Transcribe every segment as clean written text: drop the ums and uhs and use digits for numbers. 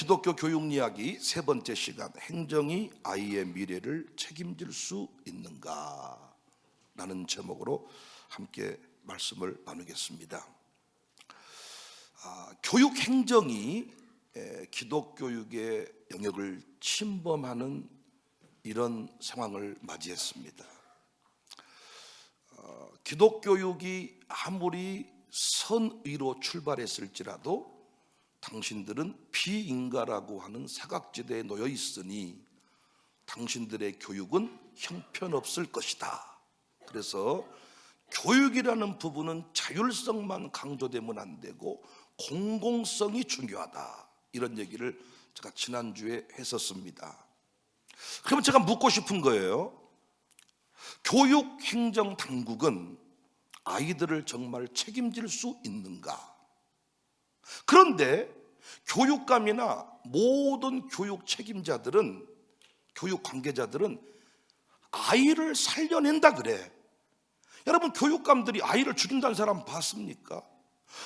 기독교 교육 이야기 세 번째 시간, 행정이 아이의 미래를 책임질 수 있는가? 라는 제목으로 함께 말씀을 나누겠습니다. 교육 행정이 기독교육의 영역을 침범하는 이런 상황을 맞이했습니다. 기독교육이 아무리 선의로 출발했을지라도 당신들은 비인가라고 하는 사각지대에 놓여 있으니 당신들의 교육은 형편없을 것이다. 그래서 교육이라는 부분은 자율성만 강조되면 안 되고 공공성이 중요하다. 이런 얘기를 제가 지난주에 했었습니다. 그러면 제가 묻고 싶은 거예요. 교육행정당국은 아이들을 정말 책임질 수 있는가? 그런데 교육감이나 모든 교육 책임자들은, 교육 관계자들은 아이를 살려낸다 그래. 여러분, 교육감들이 아이를 죽인다는 사람 봤습니까?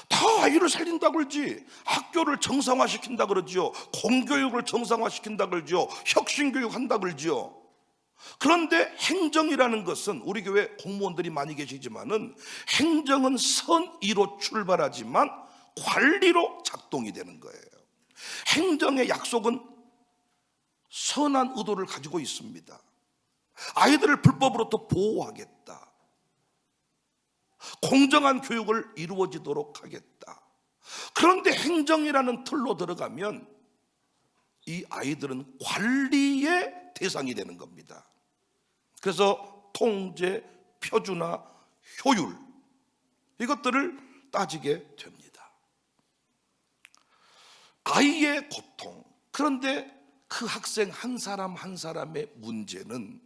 다 아이를 살린다 그러지. 학교를 정상화시킨다 그러죠. 공교육을 정상화시킨다 그러죠. 혁신교육 한다 그러죠. 그런데 행정이라는 것은, 우리 교회 공무원들이 많이 계시지만은 행정은 선의로 출발하지만 관리로 작동이 되는 거예요. 행정의 약속은 선한 의도를 가지고 있습니다. 아이들을 불법으로부터 보호하겠다. 공정한 교육을 이루어지도록 하겠다. 그런데 행정이라는 틀로 들어가면 이 아이들은 관리의 대상이 되는 겁니다. 그래서 통제, 표준화, 효율, 이것들을 따지게 됩니다. 아이의 고통, 그런데 그 학생 한 사람 한 사람의 문제는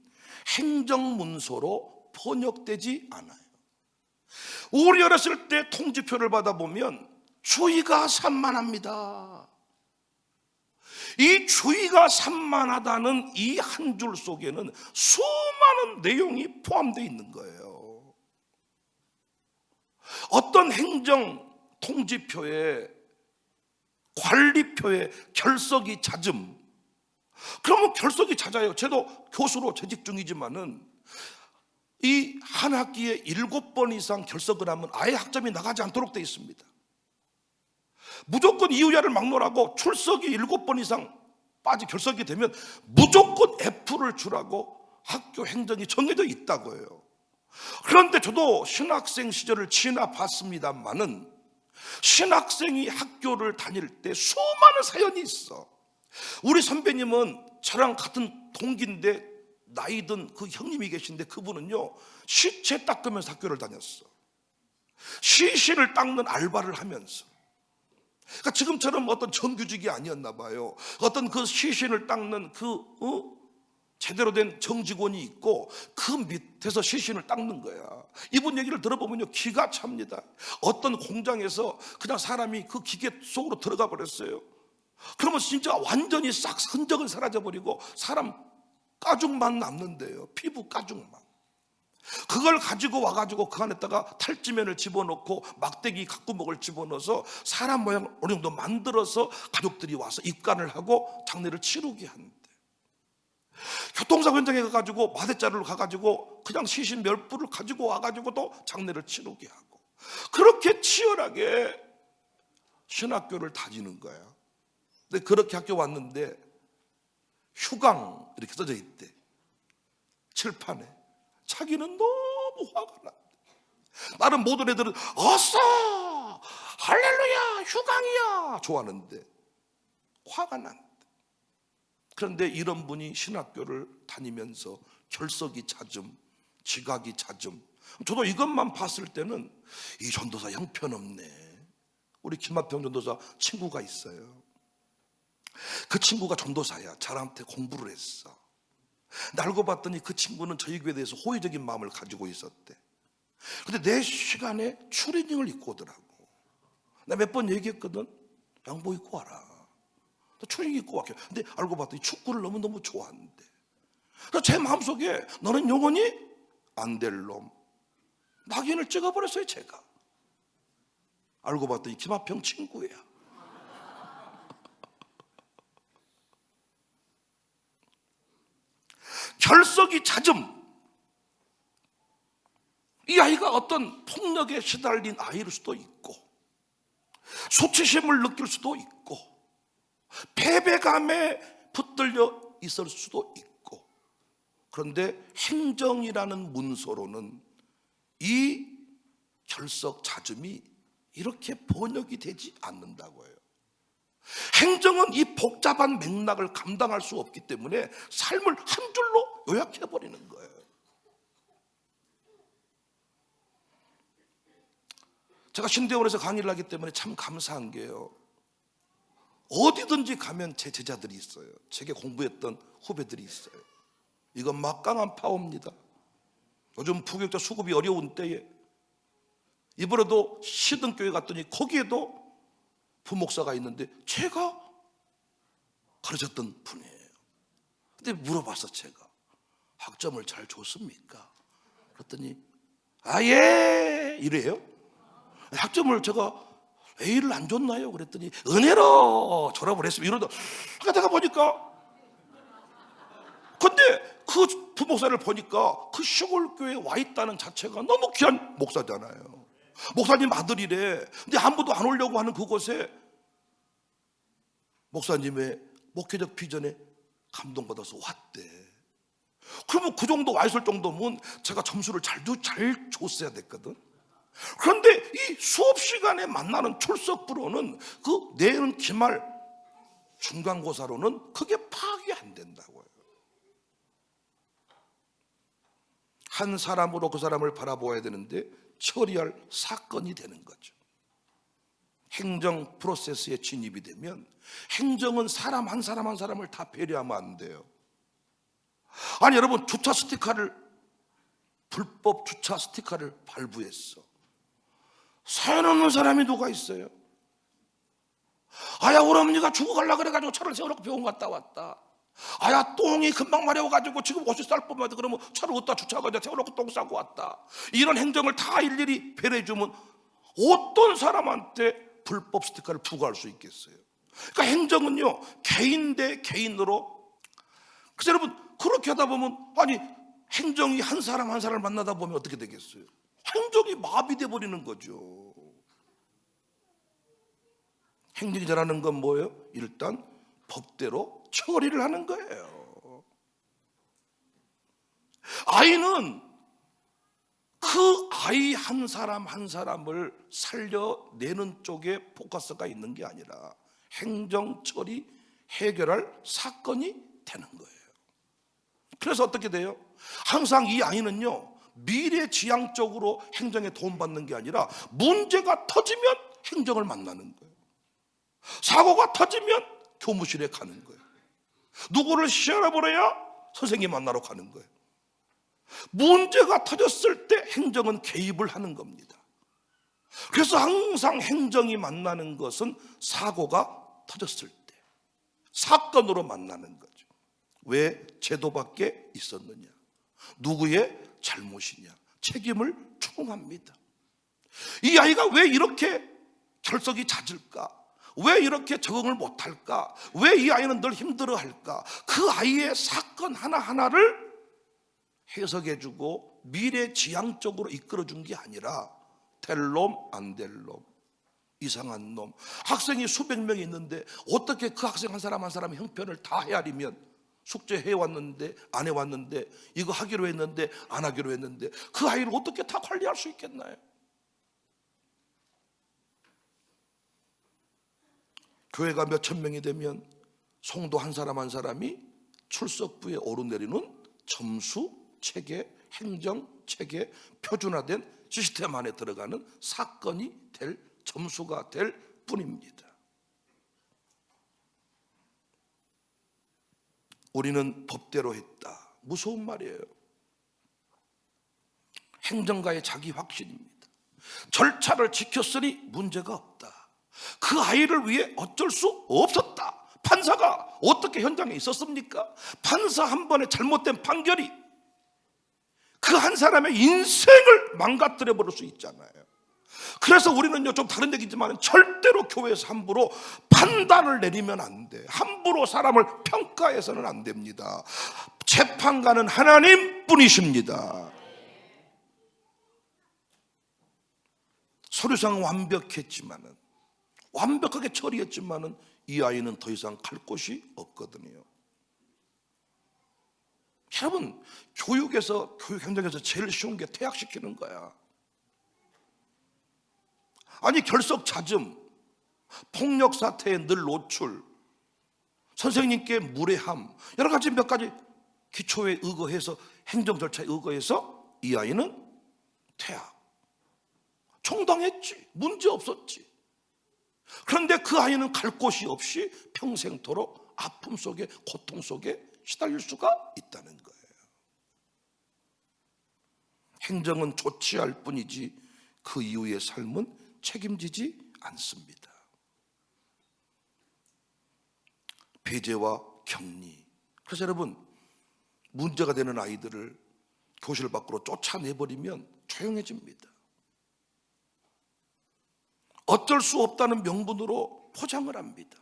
행정문서로 번역되지 않아요. 우리 어렸을 때 통지표를 받아보면 주의가 산만합니다. 이 주의가 산만하다는 이 한 줄 속에는 수많은 내용이 포함되어 있는 거예요. 어떤 행정 통지표에, 관리표에 결석이 잦음. 그러면 결석이 잦아요. 저도 교수로 재직 중이지만은 이 한 학기에 7번 이상 결석을 하면 아예 학점이 나가지 않도록 되어 있습니다. 무조건 이유야를 막론하고 출석이 7번 이상 결석이 되면 무조건 F를 주라고 학교 행정이 정해져 있다고 해요. 그런데 저도 신학생 시절을 지나봤습니다만은 신학생이 학교를 다닐 때 수많은 사연이 있어. 우리 선배님은 저랑 같은 동기인데 나이 든 그 형님이 계신데 그분은요, 시체 닦으면서 학교를 다녔어. 시신을 닦는 알바를 하면서. 그러니까 지금처럼 어떤 정규직이 아니었나 봐요. 어떤 그 시신을 닦는 제대로 된 정직원이 있고 그 밑에서 시신을 닦는 거야. 이분 얘기를 들어보면요, 기가 찹니다. 어떤 공장에서 그냥 사람이 그 기계 속으로 들어가 버렸어요. 그러면 진짜 완전히 싹 흔적은 사라져버리고 사람 가죽만 남는데요. 피부 가죽만. 그걸 가지고 와가지고 그 안에다가 탈지면을 집어넣고 막대기 각구목을 집어넣어서 사람 모양 어느 정도 만들어서 가족들이 와서 입간을 하고 장례를 치르게 하는데, 교통사고 현장에 가가지고 마대자루를 가가지고 그냥 시신 몇 부를 가지고 와가지고 또 장례를 치르게 하고, 그렇게 치열하게 신학교를 다니는 거야. 근데 그렇게 학교 왔는데 휴강 이렇게 써져 있대. 칠판에. 자기는 너무 화가 난대. 나는 모든 애들은 어서 할렐루야 휴강이야 좋아하는데 화가 난대. 그런데 이런 분이 신학교를 다니면서 결석이 잦음, 지각이 잦음. 저도 이것만 봤을 때는 이 전도사 형편없네. 우리 김학평 전도사 친구가 있어요. 그 친구가 전도사야. 저한테 공부를 했어. 알고 봤더니 그 친구는 저희 교회에 대해서 호의적인 마음을 가지고 있었대. 근데 내 시간에 추리닝을 입고 오더라고. 나 몇 번 얘기했거든. 양복 입고 와라. 추리닝 입고 왔게. 근데 알고 봤더니 축구를 너무너무 좋아하는데, 그래서 제 마음속에 너는 영원히 안 될 놈, 낙인을 찍어버렸어요. 제가 알고 봤더니 김하평 친구야. 결석이 잦음. 이 아이가 어떤 폭력에 시달린 아이일 수도 있고, 수치심을 느낄 수도 있고, 패배감에 붙들려 있을 수도 있고, 그런데 행정이라는 문서로는 이 결석 잦음이 이렇게 번역이 되지 않는다고 해요. 행정은 이 복잡한 맥락을 감당할 수 없기 때문에 삶을 한 줄로 요약해버리는 거예요. 제가 신대원에서 강의를 하기 때문에 참 감사한 게요, 어디든지 가면 제 제자들이 있어요. 제게 공부했던 후배들이 있어요. 이건 막강한 파워입니다. 요즘 부교육자 수급이 어려운 때에 이번에도 시등교회 갔더니 거기에도 부목사가 있는데 제가 가르쳤던 분이에요. 근데 물어봤어. 제가 학점을 잘 줬습니까? 그랬더니 예 이래요. 학점을 제가 A를 안 줬나요? 그랬더니 은혜로 졸업을 했습니다. 이러다 내가 보니까, 근데 그 부목사를 보니까 그 시골교회에 와 있다는 자체가 너무 귀한 목사잖아요. 목사님 아들이래. 근데 아무도 안 오려고 하는 그곳에 목사님의 목회적 비전에 감동받아서 왔대. 그러면 그 정도 와 있을 정도면 제가 점수를 잘 줬어야 됐거든. 그런데 이 수업 시간에 만나는 출석부로는, 그 내년 기말 중간고사로는 그게 파악이 안 된다고요. 한 사람으로 그 사람을 바라보아야 되는데 처리할 사건이 되는 거죠. 행정 프로세스에 진입이 되면 행정은 사람 한 사람 한 사람을 다 배려하면 안 돼요. 아니 여러분, 불법 주차 스티커를 발부했어. 사연 없는 사람이 누가 있어요? 아야 우리 어머니가 죽어가려고 그래가지고 차를 세워놓고 병원 갔다 왔다. 아야 똥이 금방 마려워가지고 지금 옷이 쌀 뻔하다. 그러면 차를 어디다 주차하고 세워놓고 똥 싸고 왔다. 이런 행정을 다 일일이 배려해주면 어떤 사람한테 불법 스티커를 부과할 수 있겠어요? 그러니까 행정은요, 개인 대 개인으로. 그래서 여러분, 그렇게 하다 보면, 아니 행정이 한 사람 한 사람을 만나다 보면 어떻게 되겠어요? 행정이 마비돼 버리는 거죠. 행정이 잘하는 건 뭐예요? 일단 법대로 처리를 하는 거예요. 아이는 그 아이 한 사람 한 사람을 살려내는 쪽에 포커스가 있는 게 아니라 행정 처리 해결할 사건이 되는 거예요. 그래서 어떻게 돼요? 항상 이 아이는요, 미래지향적으로 행정에 도움받는 게 아니라 문제가 터지면 행정을 만나는 거예요. 사고가 터지면 교무실에 가는 거예요. 누구를 시험해 보려야 선생님 만나러 가는 거예요. 문제가 터졌을 때 행정은 개입을 하는 겁니다. 그래서 항상 행정이 만나는 것은 사고가 터졌을 때 사건으로 만나는 거죠. 왜 제도밖에 있었느냐, 누구의 잘못이냐, 책임을 추궁합니다. 이 아이가 왜 이렇게 결석이 잦을까? 왜 이렇게 적응을 못할까? 왜 이 아이는 늘 힘들어할까? 그 아이의 사건 하나하나를 해석해주고 미래지향적으로 이끌어준 게 아니라 될 놈 안 될 놈, 이상한 놈, 학생이 수백 명이 있는데 어떻게 그 학생 한 사람 한 사람의 형편을 다 헤아리면, 숙제 해왔는데 안 해왔는데, 이거 하기로 했는데 안 하기로 했는데 그 아이를 어떻게 다 관리할 수 있겠나요? 교회가 몇천 명이 되면 성도 한 사람 한 사람이 출석부에 오르내리는 점수 체계, 행정 체계, 표준화된 시스템 안에 들어가는 사건이 될, 점수가 될 뿐입니다. 우리는 법대로 했다. 무서운 말이에요. 행정가의 자기 확신입니다. 절차를 지켰으니 문제가 없다. 그 아이를 위해 어쩔 수 없었다. 판사가 어떻게 현장에 있었습니까? 판사 한 번의 잘못된 판결이 그 한 사람의 인생을 망가뜨려 버릴 수 있잖아요. 그래서 우리는요, 좀 다른 얘기지만 절대로 교회에서 함부로 판단을 내리면 안 돼. 함부로 사람을 평가해서는 안 됩니다. 재판관은 하나님 뿐이십니다. 서류상 완벽했지만은, 완벽하게 처리했지만은 이 아이는 더 이상 갈 곳이 없거든요. 여러분, 교육에서, 교육 현장에서 제일 쉬운 게 퇴학시키는 거야. 아니, 결석자즘, 폭력 사태에 늘 노출, 선생님께 무례함, 여러 가지 몇 가지 기초에 의거해서, 행정 절차에 의거해서 이 아이는 퇴학. 정당했지, 문제 없었지. 그런데 그 아이는 갈 곳이 없이 평생토록 아픔 속에, 고통 속에 시달릴 수가 있다는 거예요. 행정은 조치할 뿐이지 그 이후의 삶은 책임지지 않습니다. 배제와 격리. 그래서 여러분, 문제가 되는 아이들을 교실 밖으로 쫓아내버리면 조용해집니다. 어쩔 수 없다는 명분으로 포장을 합니다.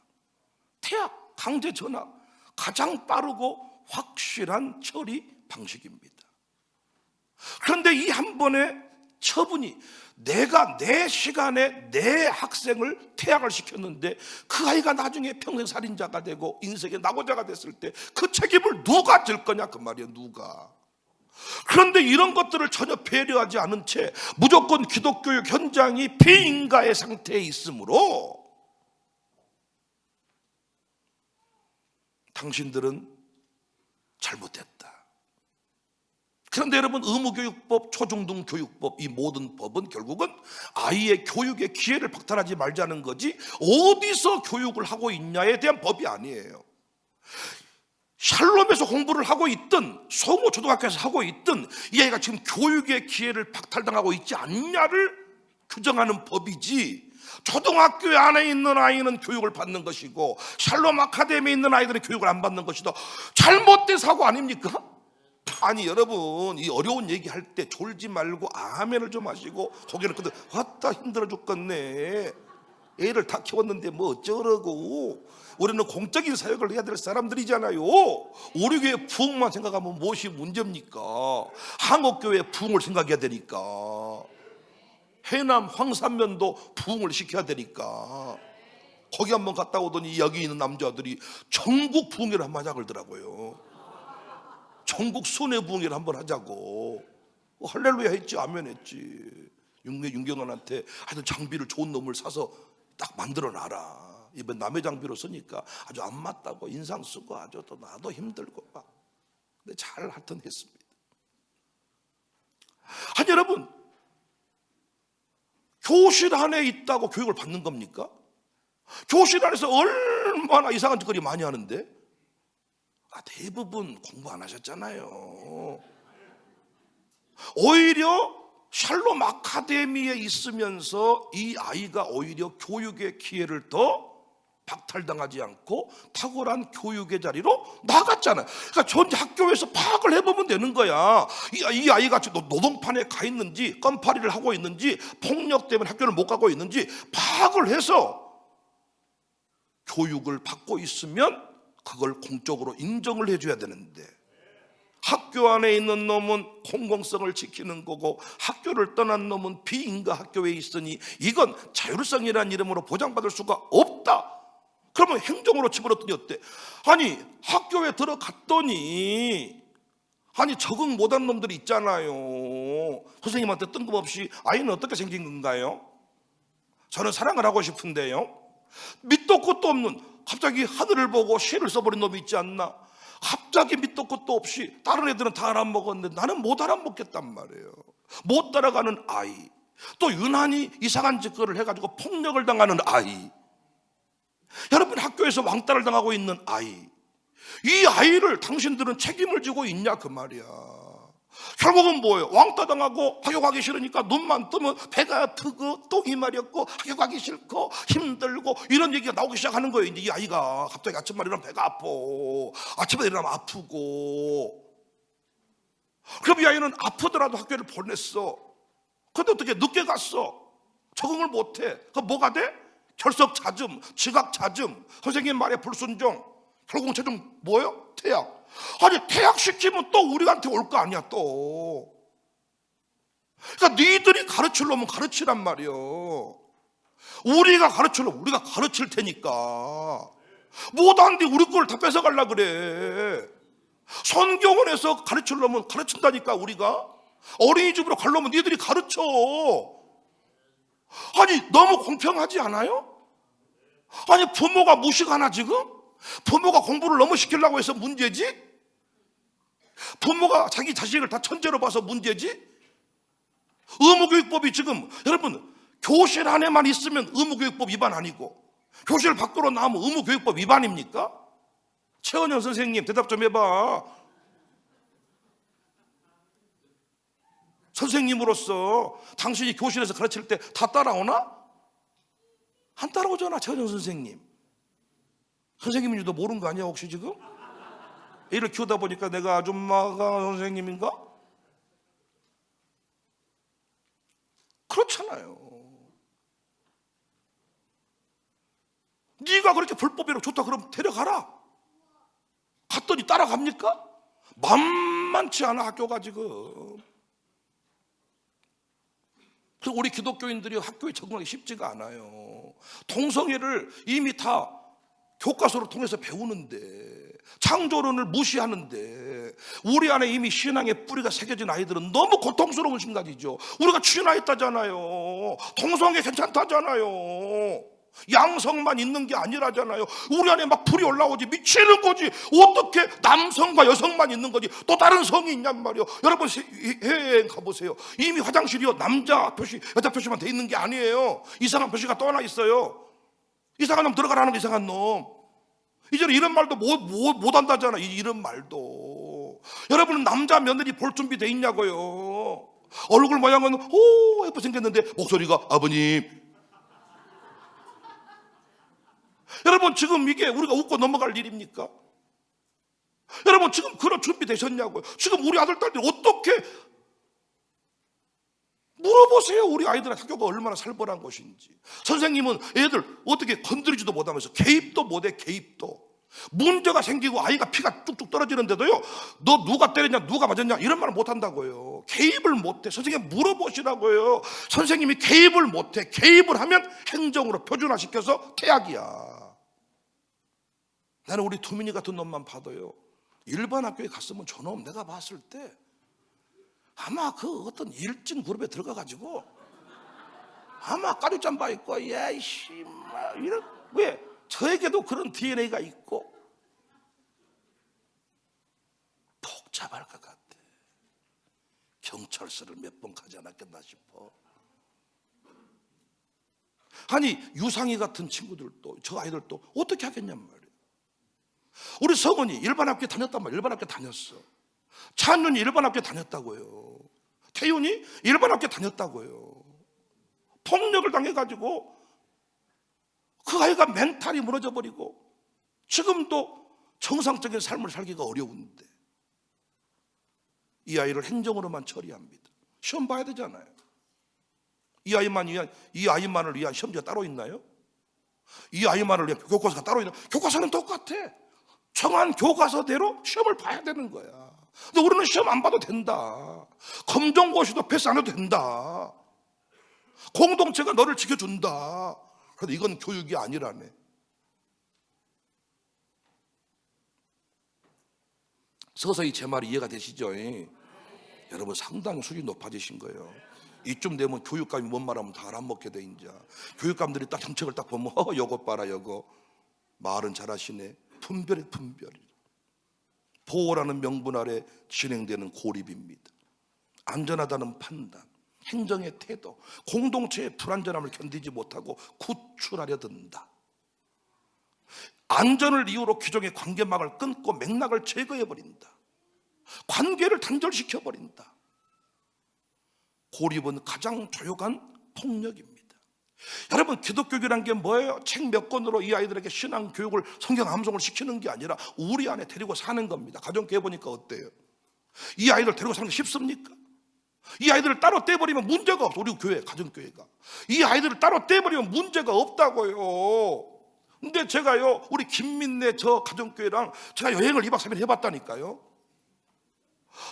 퇴학, 강제 전학, 가장 빠르고 확실한 처리 방식입니다. 그런데 이 한 번의 처분이, 내가 내 시간에 내 학생을 퇴학을 시켰는데 그 아이가 나중에 평생 살인자가 되고 인생의 낙오자가 됐을 때 그 책임을 누가 질 거냐, 그 말이에요. 누가. 그런데 이런 것들을 전혀 배려하지 않은 채 무조건 기독교육 현장이 비인가의 상태에 있으므로 당신들은 잘못했다. 그런데 여러분, 의무교육법, 초중등교육법, 이 모든 법은 결국은 아이의 교육의 기회를 박탈하지 말자는 거지, 어디서 교육을 하고 있냐에 대한 법이 아니에요. 샬롬에서 공부를 하고 있든 성호 초등학교에서 하고 있든 이 아이가 지금 교육의 기회를 박탈당하고 있지 않냐를 규정하는 법이지, 초등학교 안에 있는 아이는 교육을 받는 것이고 샬롬 아카데미에 있는 아이들은 교육을 안 받는 것이다. 잘못된 사고 아닙니까? 아니 여러분, 이 어려운 얘기할 때 졸지 말고 아멘을 좀 하시고 고개를 끄덕, 왔다 힘들어 죽겠네, 애를 다 키웠는데 뭐 어쩌라고. 우리는 공적인 사역을 해야 될 사람들이잖아요. 우리 교회 부흥만 생각하면 무엇이 문제입니까? 한국교회 부흥을 생각해야 되니까. 해남 황산면도 부흥을 시켜야 되니까. 거기 한번 갔다 오더니 여기 있는 남자들이 전국 부흥회를 한번 하자 그러더라고요. 전국 순회 부흥회를 한번 하자고. 할렐루야 했지, 아멘 했지. 윤경원한테 하여튼 장비를, 좋은 놈을 사서 딱 만들어 놔라. 이번 남의 장비로 쓰니까 아주 안 맞다고 인상 쓰고 아주 또 나도 힘들고 막. 근데 잘 하여튼 했습니다. 아니 여러분, 교실 안에 있다고 교육을 받는 겁니까? 교실 안에서 얼마나 이상한 짓거리 많이 하는데, 대부분 공부 안 하셨잖아요. 오히려 샬롬 아카데미에 있으면서 이 아이가 오히려 교육의 기회를 더 박탈당하지 않고 탁월한 교육의 자리로 나갔잖아요. 그러니까 전 학교에서 파악을 해보면 되는 거야. 이 아이가 노동판에 가 있는지, 껌파리를 하고 있는지, 폭력 때문에 학교를 못 가고 있는지 파악을 해서 교육을 받고 있으면 그걸 공적으로 인정을 해줘야 되는데, 학교 안에 있는 놈은 공공성을 지키는 거고 학교를 떠난 놈은 비인가 학교에 있으니 이건 자율성이라는 이름으로 보장받을 수가 없다. 그러면 행정으로 집어넣더니 어때? 아니 학교에 들어갔더니 아니 적응 못한 놈들이 있잖아요. 선생님한테 뜬금없이 아이는 어떻게 생긴 건가요? 저는 사랑을 하고 싶은데요, 밑도 끝도 없는, 갑자기 하늘을 보고 시를 써버린 놈이 있지 않나? 갑자기 밑도 끝도 없이 다른 애들은 다 알아먹었는데 나는 못 알아먹겠단 말이에요. 못 따라가는 아이, 또 유난히 이상한 짓거리를 해가지고 폭력을 당하는 아이, 여러분 학교에서 왕따를 당하고 있는 아이, 이 아이를 당신들은 책임을 지고 있냐 그 말이야. 결국은 뭐예요? 왕따 당하고 학교 가기 싫으니까 눈만 뜨면 배가 아프고 똥이 마렵고 학교 가기 싫고 힘들고 이런 얘기가 나오기 시작하는 거예요. 이제 이 아이가 갑자기 아침에 일어나면 배가 아파, 아침에 일어나면 아프고. 그럼 이 아이는 아프더라도 학교를 보냈어. 근데 어떻게 늦게 갔어? 적응을 못해. 그럼 뭐가 돼? 결석자즘, 지각자즘, 선생님 말에 불순종, 결국 최종 뭐예요? 퇴학. 아니 퇴학시키면 또 우리한테 올 거 아니야 또. 그러니까 니들이 가르치려면 가르치란 말이요. 우리가 가르치려면 우리가 가르칠 테니까. 못하는데 우리 걸 다 뺏어가려고 그래. 선교원에서 가르치려면 가르친다니까. 우리가 어린이집으로 가려면 니들이 가르쳐. 아니 너무 공평하지 않아요? 아니 부모가 무식하나 지금? 부모가 공부를 너무 시키려고 해서 문제지? 부모가 자기 자식을 다 천재로 봐서 문제지? 의무교육법이 지금 여러분 교실 안에만 있으면 의무교육법 위반 아니고 교실 밖으로 나오면 의무교육법 위반입니까? 최은영 선생님 대답 좀 해봐. 선생님으로서 당신이 교실에서 가르칠 때 다 따라오나? 안 따라오잖아. 최은영 선생님. 선생님인지도 모르는 거 아니야 혹시 지금? 애를 키우다 보니까 내가 아줌마가 선생님인가? 그렇잖아요. 네가 그렇게 불법이라고 좋다 그러면 데려가라. 갔더니 따라갑니까? 만만치 않아 학교가 지금. 그래서 우리 기독교인들이 학교에 적응하기 쉽지가 않아요. 동성애를 이미 다 교과서를 통해서 배우는데, 창조론을 무시하는데, 우리 안에 이미 신앙의 뿌리가 새겨진 아이들은 너무 고통스러운 심각이죠. 우리가 취하했다잖아요. 동성애 괜찮다잖아요. 양성만 있는 게 아니라잖아요. 우리 안에 막 불이 올라오지. 미치는 거지. 어떻게 남성과 여성만 있는 거지 또 다른 성이 있냔 말이요. 여러분 해외여행 가보세요. 이미 화장실이요 남자 표시 여자 표시만 돼 있는 게 아니에요. 이상한 표시가 또 하나 있어요. 이상한 놈 들어가라는 거. 이상한 놈. 이제는 이런 말도 못 한다잖아. 이런 말도. 여러분은 남자 며느리 볼 준비 돼 있냐고요. 얼굴 모양은 오 예쁘게 생겼는데 목소리가 아버님. 여러분 지금 이게 우리가 웃고 넘어갈 일입니까? 여러분 지금 그런 준비 되셨냐고요? 지금 우리 아들 딸들이 어떻게 물어보세요. 우리 아이들한테 학교가 얼마나 살벌한 것인지. 선생님은 애들 어떻게 건드리지도 못하면서 개입도 못해. 개입도. 문제가 생기고 아이가 피가 쭉쭉 떨어지는데도요 너 누가 때렸냐 누가 맞았냐 이런 말을 못한다고요. 개입을 못해. 선생님 물어보시라고요. 선생님이 개입을 못해. 개입을 하면 행정으로 표준화시켜서 퇴학이야. 나는 우리 두민이 같은 놈만 봐도요 일반 학교에 갔으면 저놈 내가 봤을 때 아마 그 어떤 일진 그룹에 들어가가지고 아마 까류짬바 있고 야이씨 이런 왜 저에게도 그런 DNA가 있고 복잡할 것 같아. 경찰서를 몇 번 가지 않았겠나 싶어. 아니 유상이 같은 친구들도 저 아이들도 어떻게 하겠냔 말이에요. 우리 성은이 일반 학교에 다녔단 말이에요. 일반 학교에 다녔어. 찬윤이 일반 학교에 다녔다고요. 태윤이 일반 학교에 다녔다고요. 폭력을 당해가지고 그 아이가 멘탈이 무너져 버리고 지금도 정상적인 삶을 살기가 어려운데 이 아이를 행정으로만 처리합니다. 시험 봐야 되잖아요. 이 아이만을 위한 시험지가 따로 있나요? 이 아이만을 위한 교과서가 따로 있나? 교과서는 똑같아. 정한 교과서대로 시험을 봐야 되는 거야. 근데 우리는 시험 안 봐도 된다. 검정고시도 패스 안 해도 된다. 공동체가 너를 지켜준다. 그런데 이건 교육이 아니라네. 서서히 제 말이 이해가 되시죠? 여러분 상당히 수준이 높아지신 거예요. 이쯤 되면 교육감이 뭔 말하면 다 알아먹게 돼. 이제 교육감들이 딱 정책을 딱 보면 요거 봐라 요거. 말은 잘하시네. 분별이 보호라는 명분 아래 진행되는 고립입니다. 안전하다는 판단, 행정의 태도, 공동체의 불안전함을 견디지 못하고 구출하려 든다. 안전을 이유로 규정의 관계막을 끊고 맥락을 제거해버린다. 관계를 단절시켜버린다. 고립은 가장 조용한 폭력입니다. 여러분 기독교육이란 게 뭐예요? 책 몇 권으로 이 아이들에게 신앙 교육을 성경 암송을 시키는 게 아니라 우리 안에 데리고 사는 겁니다. 가정교회 보니까 어때요? 이 아이들 데리고 사는 게 쉽습니까? 이 아이들을 따로 떼버리면 문제가 없어. 우리 교회, 가정교회가 이 아이들을 따로 떼버리면 문제가 없다고요. 근데 제가요, 우리 김민네 저 가정교회랑 제가 여행을 2박 3일 해봤다니까요.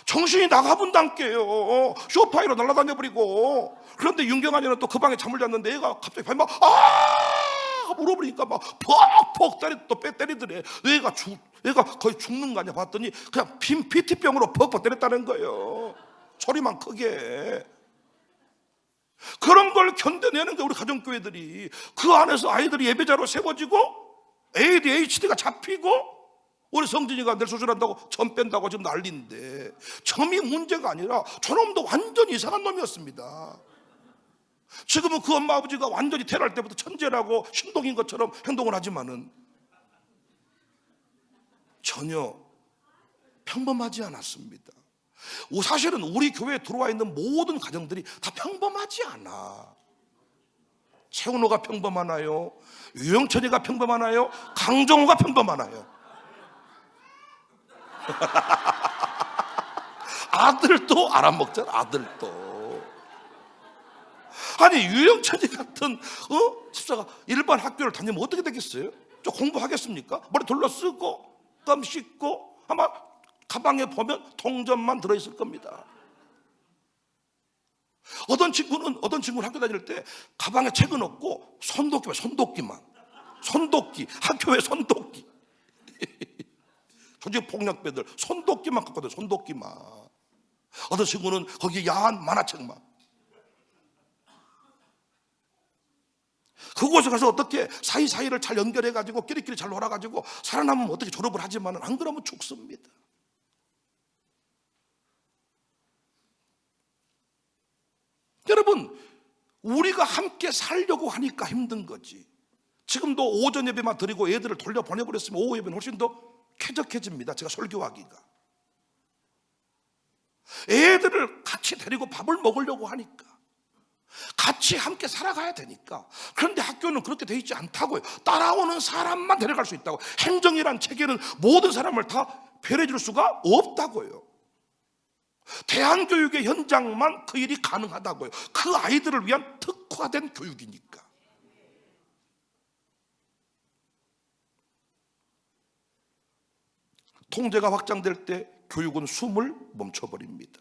정신이 나가본단께요. 쇼파이로 날아다녀버리고. 그런데 윤경아이는 또 그 방에 잠을 잤는데 얘가 갑자기 밤에 막 물어버리니까 막 퍽퍽 때리더래. 얘가 거의 죽는 거 아니야 봤더니 그냥 빈 PT병으로 퍽퍽 때렸다는 거예요. 소리만 크게. 그런 걸 견뎌내는 게 우리 가정교회들이. 그 안에서 아이들이 예배자로 세워지고 ADHD가 잡히고 우리 성진이가 내일 수술한다고 점 뺀다고 지금 난리인데, 점이 문제가 아니라 저놈도 완전히 이상한 놈이었습니다. 지금은 그 엄마 아버지가 완전히 태어날 때부터 천재라고 신동인 것처럼 행동을 하지만은 전혀 평범하지 않았습니다. 사실은 우리 교회에 들어와 있는 모든 가정들이 다 평범하지 않아. 최은호가 평범하나요? 유영철이가 평범하나요? 강정호가 평범하나요? 아들도 알아먹잖아. 아들도. 아니 유영철이 같은 집사가 일반 학교를 다니면 어떻게 되겠어요? 좀 공부하겠습니까? 머리 둘러쓰고 땀 씻고 아마 가방에 보면 동전만 들어있을 겁니다. 어떤 친구는 학교 다닐 때 가방에 책은 없고 손도끼 학교에 손도끼 조직폭력배들 손도끼만 갖고 다녀. 손도끼만. 어떤 친구는 거기 야한 만화책만. 그곳에 가서 어떻게 사이사이를 잘 연결해가지고 끼리끼리 잘 놀아가지고 살아남으면 어떻게 졸업을 하지만 안 그러면 죽습니다. 여러분, 우리가 함께 살려고 하니까 힘든 거지. 지금도 오전 예배만 드리고 애들을 돌려보내버렸으면 오후 예배는 훨씬 더 쾌적해집니다. 제가 설교하기가. 애들을 같이 데리고 밥을 먹으려고 하니까, 같이 함께 살아가야 되니까. 그런데 학교는 그렇게 돼 있지 않다고요. 따라오는 사람만 데려갈 수 있다고. 행정이란 체계는 모든 사람을 다 배려해 줄 수가 없다고요. 대안교육의 현장만 그 일이 가능하다고요. 그 아이들을 위한 특화된 교육이니까. 통제가 확장될 때 교육은 숨을 멈춰버립니다.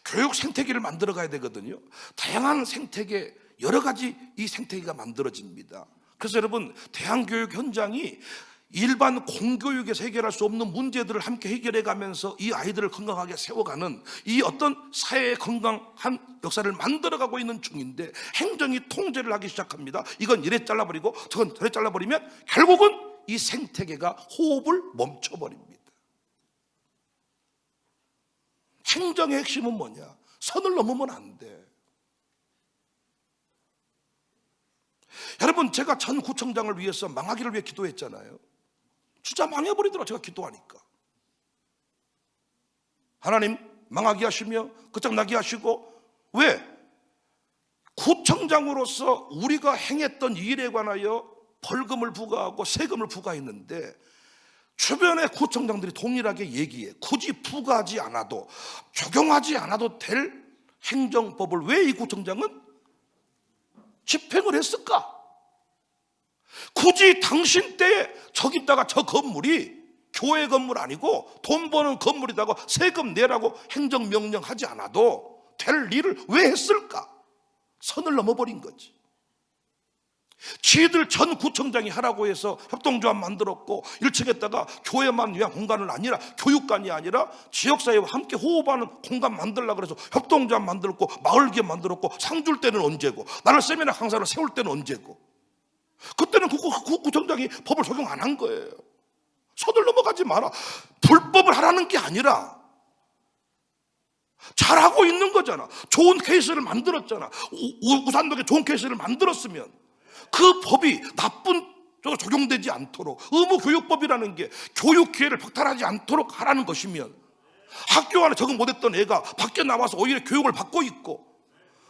교육 생태계를 만들어 가야 되거든요. 다양한 생태계, 여러 가지 이 생태계가 만들어집니다. 그래서 여러분, 대안교육 현장이 일반 공교육에서 해결할 수 없는 문제들을 함께 해결해 가면서 이 아이들을 건강하게 세워가는 이 어떤 사회의 건강한 역사를 만들어가고 있는 중인데, 행정이 통제를 하기 시작합니다. 이건 이래 잘라버리고 저건 저래 잘라버리면 결국은 이 생태계가 호흡을 멈춰버립니다. 행정의 핵심은 뭐냐? 선을 넘으면 안 돼. 여러분, 제가 전 구청장을 위해서 망하기를 위해 기도했잖아요. 진짜 망해버리더라, 제가 기도하니까. 하나님 망하게 하시며 끝장나게 하시고. 왜? 구청장으로서 우리가 행했던 일에 관하여 벌금을 부과하고 세금을 부과했는데 주변의 구청장들이 동일하게 얘기해. 굳이 부과하지 않아도, 적용하지 않아도 될 행정법을 왜 이 구청장은 집행을 했을까? 굳이 당신 때에 저기다가 저 건물이 교회 건물 아니고 돈 버는 건물이다고 세금 내라고 행정명령 하지 않아도 될 일을 왜 했을까? 선을 넘어버린 거지. 지들 전 구청장이 하라고 해서 협동조합 만들었고 1층에다가 교회만 위한 공간은 아니라, 교육관이 아니라 지역사회와 함께 호흡하는 공간 만들려고 그래서 협동조합 만들었고 마을기업 만들었고, 상 줄 때는 언제고, 나를 세미나 강사로 세울 때는 언제고. 그때는 그 구청장이 법을 적용 안 한 거예요. 손을 넘어가지 마라. 불법을 하라는 게 아니라 잘하고 있는 거잖아. 좋은 케이스를 만들었잖아. 우산동에 좋은 케이스를 만들었으면 그 법이 나쁜 쪽으로 적용되지 않도록, 의무교육법이라는 게 교육 기회를 박탈하지 않도록 하라는 것이면, 학교 안에 적응 못했던 애가 밖에 나와서 오히려 교육을 받고 있고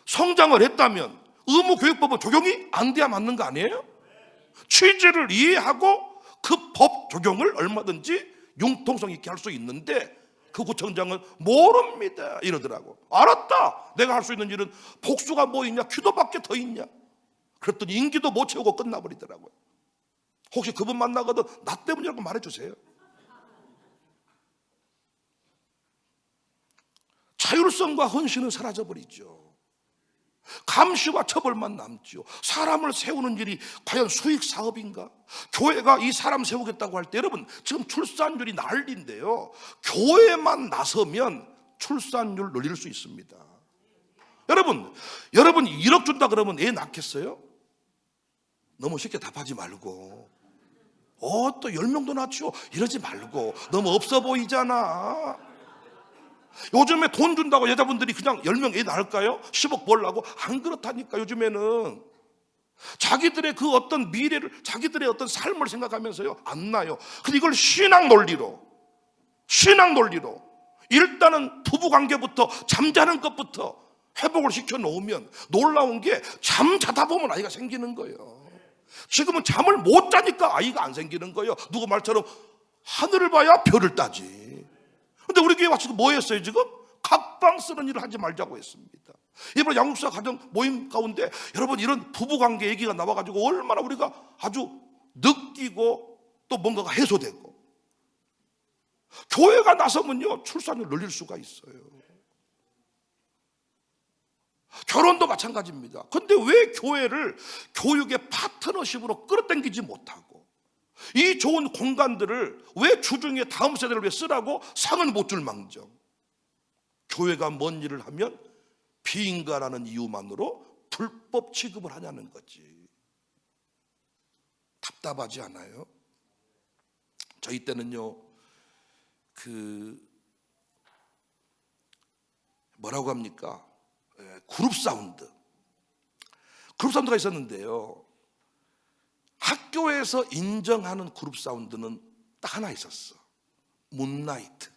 성장을 했다면 의무교육법은 적용이 안 돼야 맞는 거 아니에요? 취지를 이해하고 그 법 적용을 얼마든지 융통성 있게 할 수 있는데, 그 구청장은 모릅니다 이러더라고. 알았다. 내가 할 수 있는 일은 복수가 뭐 있냐, 기도밖에 더 있냐. 그랬더니 임기도 못 채우고 끝나버리더라고요. 혹시 그분 만나거든 나 때문이라고 말해주세요. 자율성과 헌신은 사라져버리죠. 감시와 처벌만 남죠. 사람을 세우는 일이 과연 수익 사업인가? 교회가 이 사람 세우겠다고 할 때, 여러분 지금 출산율이 난리인데요, 교회만 나서면 출산율 늘릴 수 있습니다. 여러분 1억 준다 그러면 애 낳겠어요? 너무 쉽게 답하지 말고, 또 10명도 낳죠 이러지 말고, 너무 없어 보이잖아. 요즘에 돈 준다고 여자분들이 그냥 10명 애 낳을까요? 10억 벌라고? 안 그렇다니까. 요즘에는 자기들의 그 어떤 미래를, 자기들의 어떤 삶을 생각하면서요 안 나요. 근데 이걸 신앙 논리로 일단은 부부관계부터, 잠자는 것부터 회복을 시켜놓으면 놀라운 게 잠자다 보면 아이가 생기는 거예요. 지금은 잠을 못 자니까 아이가 안 생기는 거예요. 누구 말처럼 하늘을 봐야 별을 따지. 근데 우리 교회 와서 뭐 했어요 지금? 각방 쓰는 일을 하지 말자고 했습니다. 이번에 양육사 가정 모임 가운데 여러분 이런 부부관계 얘기가 나와가지고 얼마나 우리가 아주 느끼고 또 뭔가가 해소되고, 교회가 나서면요 출산율 늘릴 수가 있어요. 결혼도 마찬가지입니다. 근데 왜 교회를 교육의 파트너십으로 끌어당기지 못하고, 이 좋은 공간들을 왜 주중에 다음 세대를 위해 쓰라고 상은 못 줄 망정, 교회가 뭔 일을 하면 비인가라는 이유만으로 불법 취급을 하냐는 거지. 답답하지 않아요? 저희 때는요 뭐라고 합니까? 그룹 사운드가 있었는데요, 학교에서 인정하는 그룹 사운드는 딱 하나 있었어. 문나이트.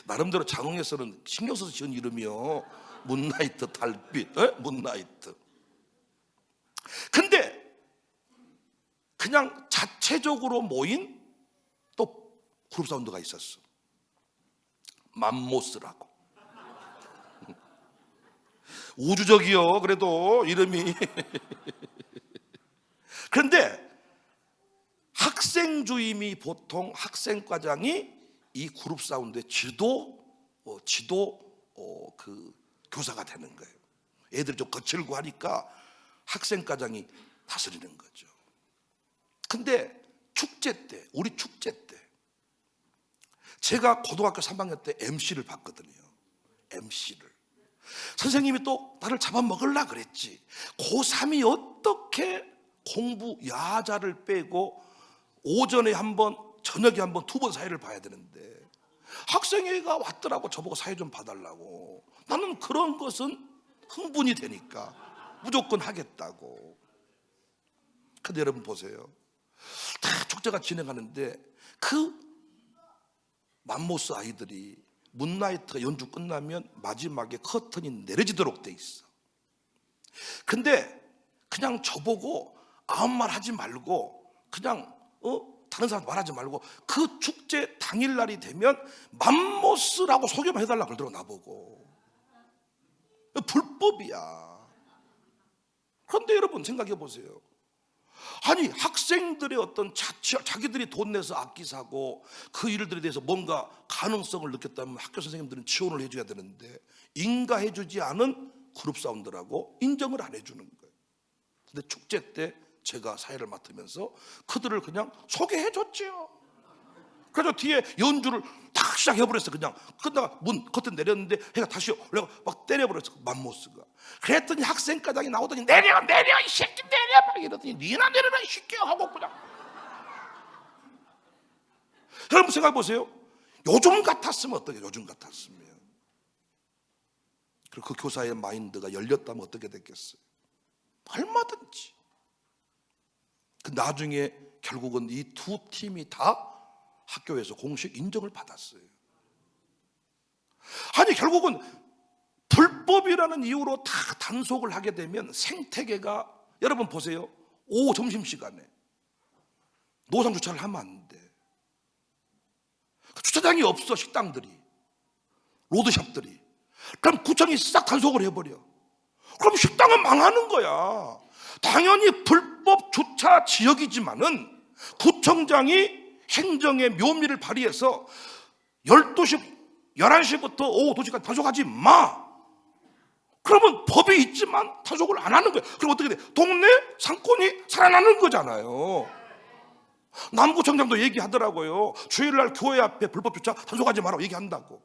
나름대로 장흥에서는 신경 써서 지은 이름이요. 문나이트, 달빛, 문나이트. 근데 그냥 자체적으로 모인 또 그룹 사운드가 있었어. 맘모스라고. 우주적이요 그래도 이름이. 그런데 학생 주임이, 보통 학생과장이 이 그룹 사운드의 교사가 되는 거예요. 애들이 좀 거칠고 하니까 학생과장이 다스리는 거죠. 근데 우리 축제 때 제가 고등학교 3학년 때 MC를 봤거든요. MC를 선생님이 또 나를 잡아먹으려고 그랬지. 고3이 어떻게 공부 야자를 빼고 오전에 한 번, 저녁에 한 번, 2번 사회를 봐야 되는데, 학생회가 왔더라고. 저보고 사회 좀 봐달라고. 나는 그런 것은 흥분이 되니까 무조건 하겠다고. 근데 여러분 보세요, 다 축제가 진행하는데 그 맘모스 아이들이 문나이트가 연주 끝나면 마지막에 커튼이 내려지도록 돼 있어. 근데 그냥 저보고 아무 말 하지 말고, 그냥 다른 사람 말하지 말고 그 축제 당일날이 되면 맘모스라고 소개만 해달라 그러더라고. 나보고. 불법이야. 그런데 여러분 생각해 보세요. 아니 학생들의 어떤 자기들이 돈 내서 악기 사고 그 일들에 대해서 뭔가 가능성을 느꼈다면 학교 선생님들은 지원을 해줘야 되는데, 인가해주지 않은 그룹 사운드라고 인정을 안 해주는 거예요. 근데 축제 때 제가 사회를 맡으면서 그들을 그냥 소개해줬지요. 그래서 뒤에 연주를 탁 시작해버렸어. 그냥 끝나가 커튼 내렸는데 해가 다시 올라가 막 때려버렸어, 맘모스가. 그랬더니 학생과장이 나오더니 내려 이 새끼 내려 막 이러더니 니나 내려라 이 새끼 하고 그냥. 여러분 생각해보세요. 요즘 같았으면 어떻게, 요즘 같았으면. 그리고 그 교사의 마인드가 열렸다면 어떻게 됐겠어요? 얼마든지. 그 나중에 결국은 이 두 팀이 다 학교에서 공식 인정을 받았어요. 아니 결국은 불법이라는 이유로 다 단속을 하게 되면 생태계가, 여러분 보세요, 오후 점심시간에 노상 주차를 하면 안 돼. 주차장이 없어. 식당들이, 로드샵들이. 그럼 구청이 싹 단속을 해버려. 그럼 식당은 망하는 거야. 당연히 불법 주차 지역이지만은 구청장이 행정의 묘미를 발휘해서 11시부터 오후 2시까지 단속하지 마. 그러면 법이 있지만 단속을 안 하는 거야. 그럼 어떻게 돼? 동네 상권이 살아나는 거잖아요. 남구청장도 얘기하더라고요. 주일날 교회 앞에 불법 주차 단속하지 마라고 얘기한다고.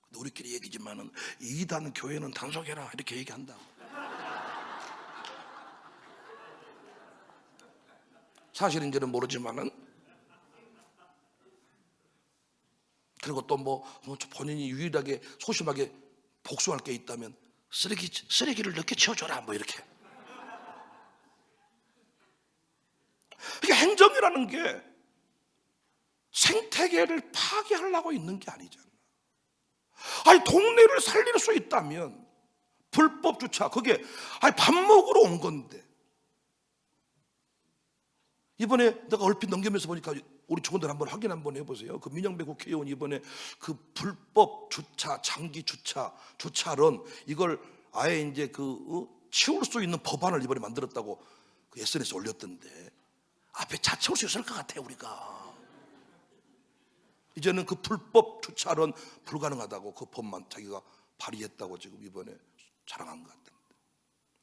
근데 우리끼리 얘기지만은 이단 교회는 단속해라 이렇게 얘기한다고. 사실인지는 모르지만은, 그리고 또 뭐 본인이 유일하게 소심하게 복수할 게 있다면 쓰레기를 늦게 치워줘라 뭐 이렇게. 이게 행정이라는 게 생태계를 파괴하려고 있는 게 아니잖아. 아니 동네를 살릴 수 있다면 불법 주차, 그게 아니 밥 먹으러 온 건데. 이번에 내가 얼핏 넘기면서 보니까 우리 직원들 한번 확인 한번 해보세요. 그 민영배 국회의원 이번에 그 불법 주차, 장기 주차론 이걸 아예 이제 치울 수 있는 법안을 이번에 만들었다고 그 SNS에 올렸던데, 앞에 차 채울 수 있을 것 같아요. 우리가 이제는 그 불법 주차론 불가능하다고 그 법만 자기가 발의했다고 지금 이번에 자랑한 것 같은데.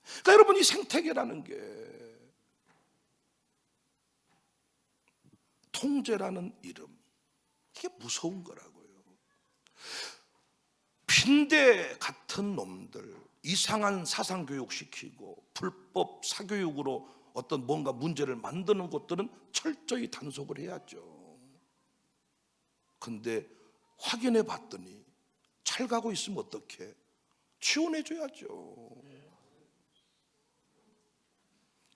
그러니까 여러분, 이 생태계라는 게 통제라는 이름, 이게 무서운 거라고요. 빈대 같은 놈들 이상한 사상 교육 시키고 불법 사교육으로 어떤 뭔가 문제를 만드는 것들은 철저히 단속을 해야죠. 근데 확인해 봤더니 잘 가고 있으면 어떻게? 지원해 줘야죠.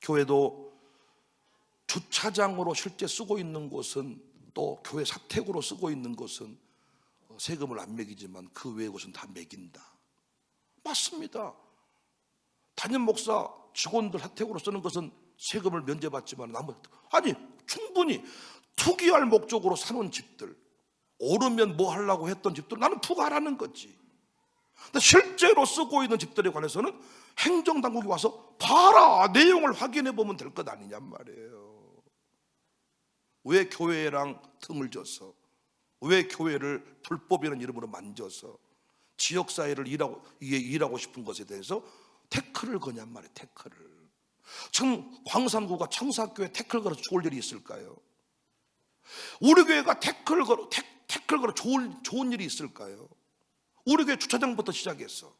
교회도 주차장으로 실제 쓰고 있는 곳은, 또 교회 사택으로 쓰고 있는 곳은 세금을 안 매기지만 그 외의 곳은 다 매긴다. 맞습니다. 담임 목사 직원들 사택으로 쓰는 것은 세금을 면제받지만 아니 충분히 투기할 목적으로 사는 집들, 오르면 뭐 하려고 했던 집들 나는 투과하라는 거지. 근데 실제로 쓰고 있는 집들에 관해서는 행정당국이 와서 봐라, 내용을 확인해 보면 될 것 아니냔 말이에요. 왜 교회랑 틈을 져서, 왜 교회를 불법이라는 이름으로 만져서 지역사회를 일하고 싶은 것에 대해서 태클을 거냔 말이에요. 태클을. 지금 광산구가 청사교회 태클 걸어서 좋을 일이 있을까요? 우리 교회가 태클 걸어 좋은 일이 있을까요? 우리 교회 주차장부터 시작해서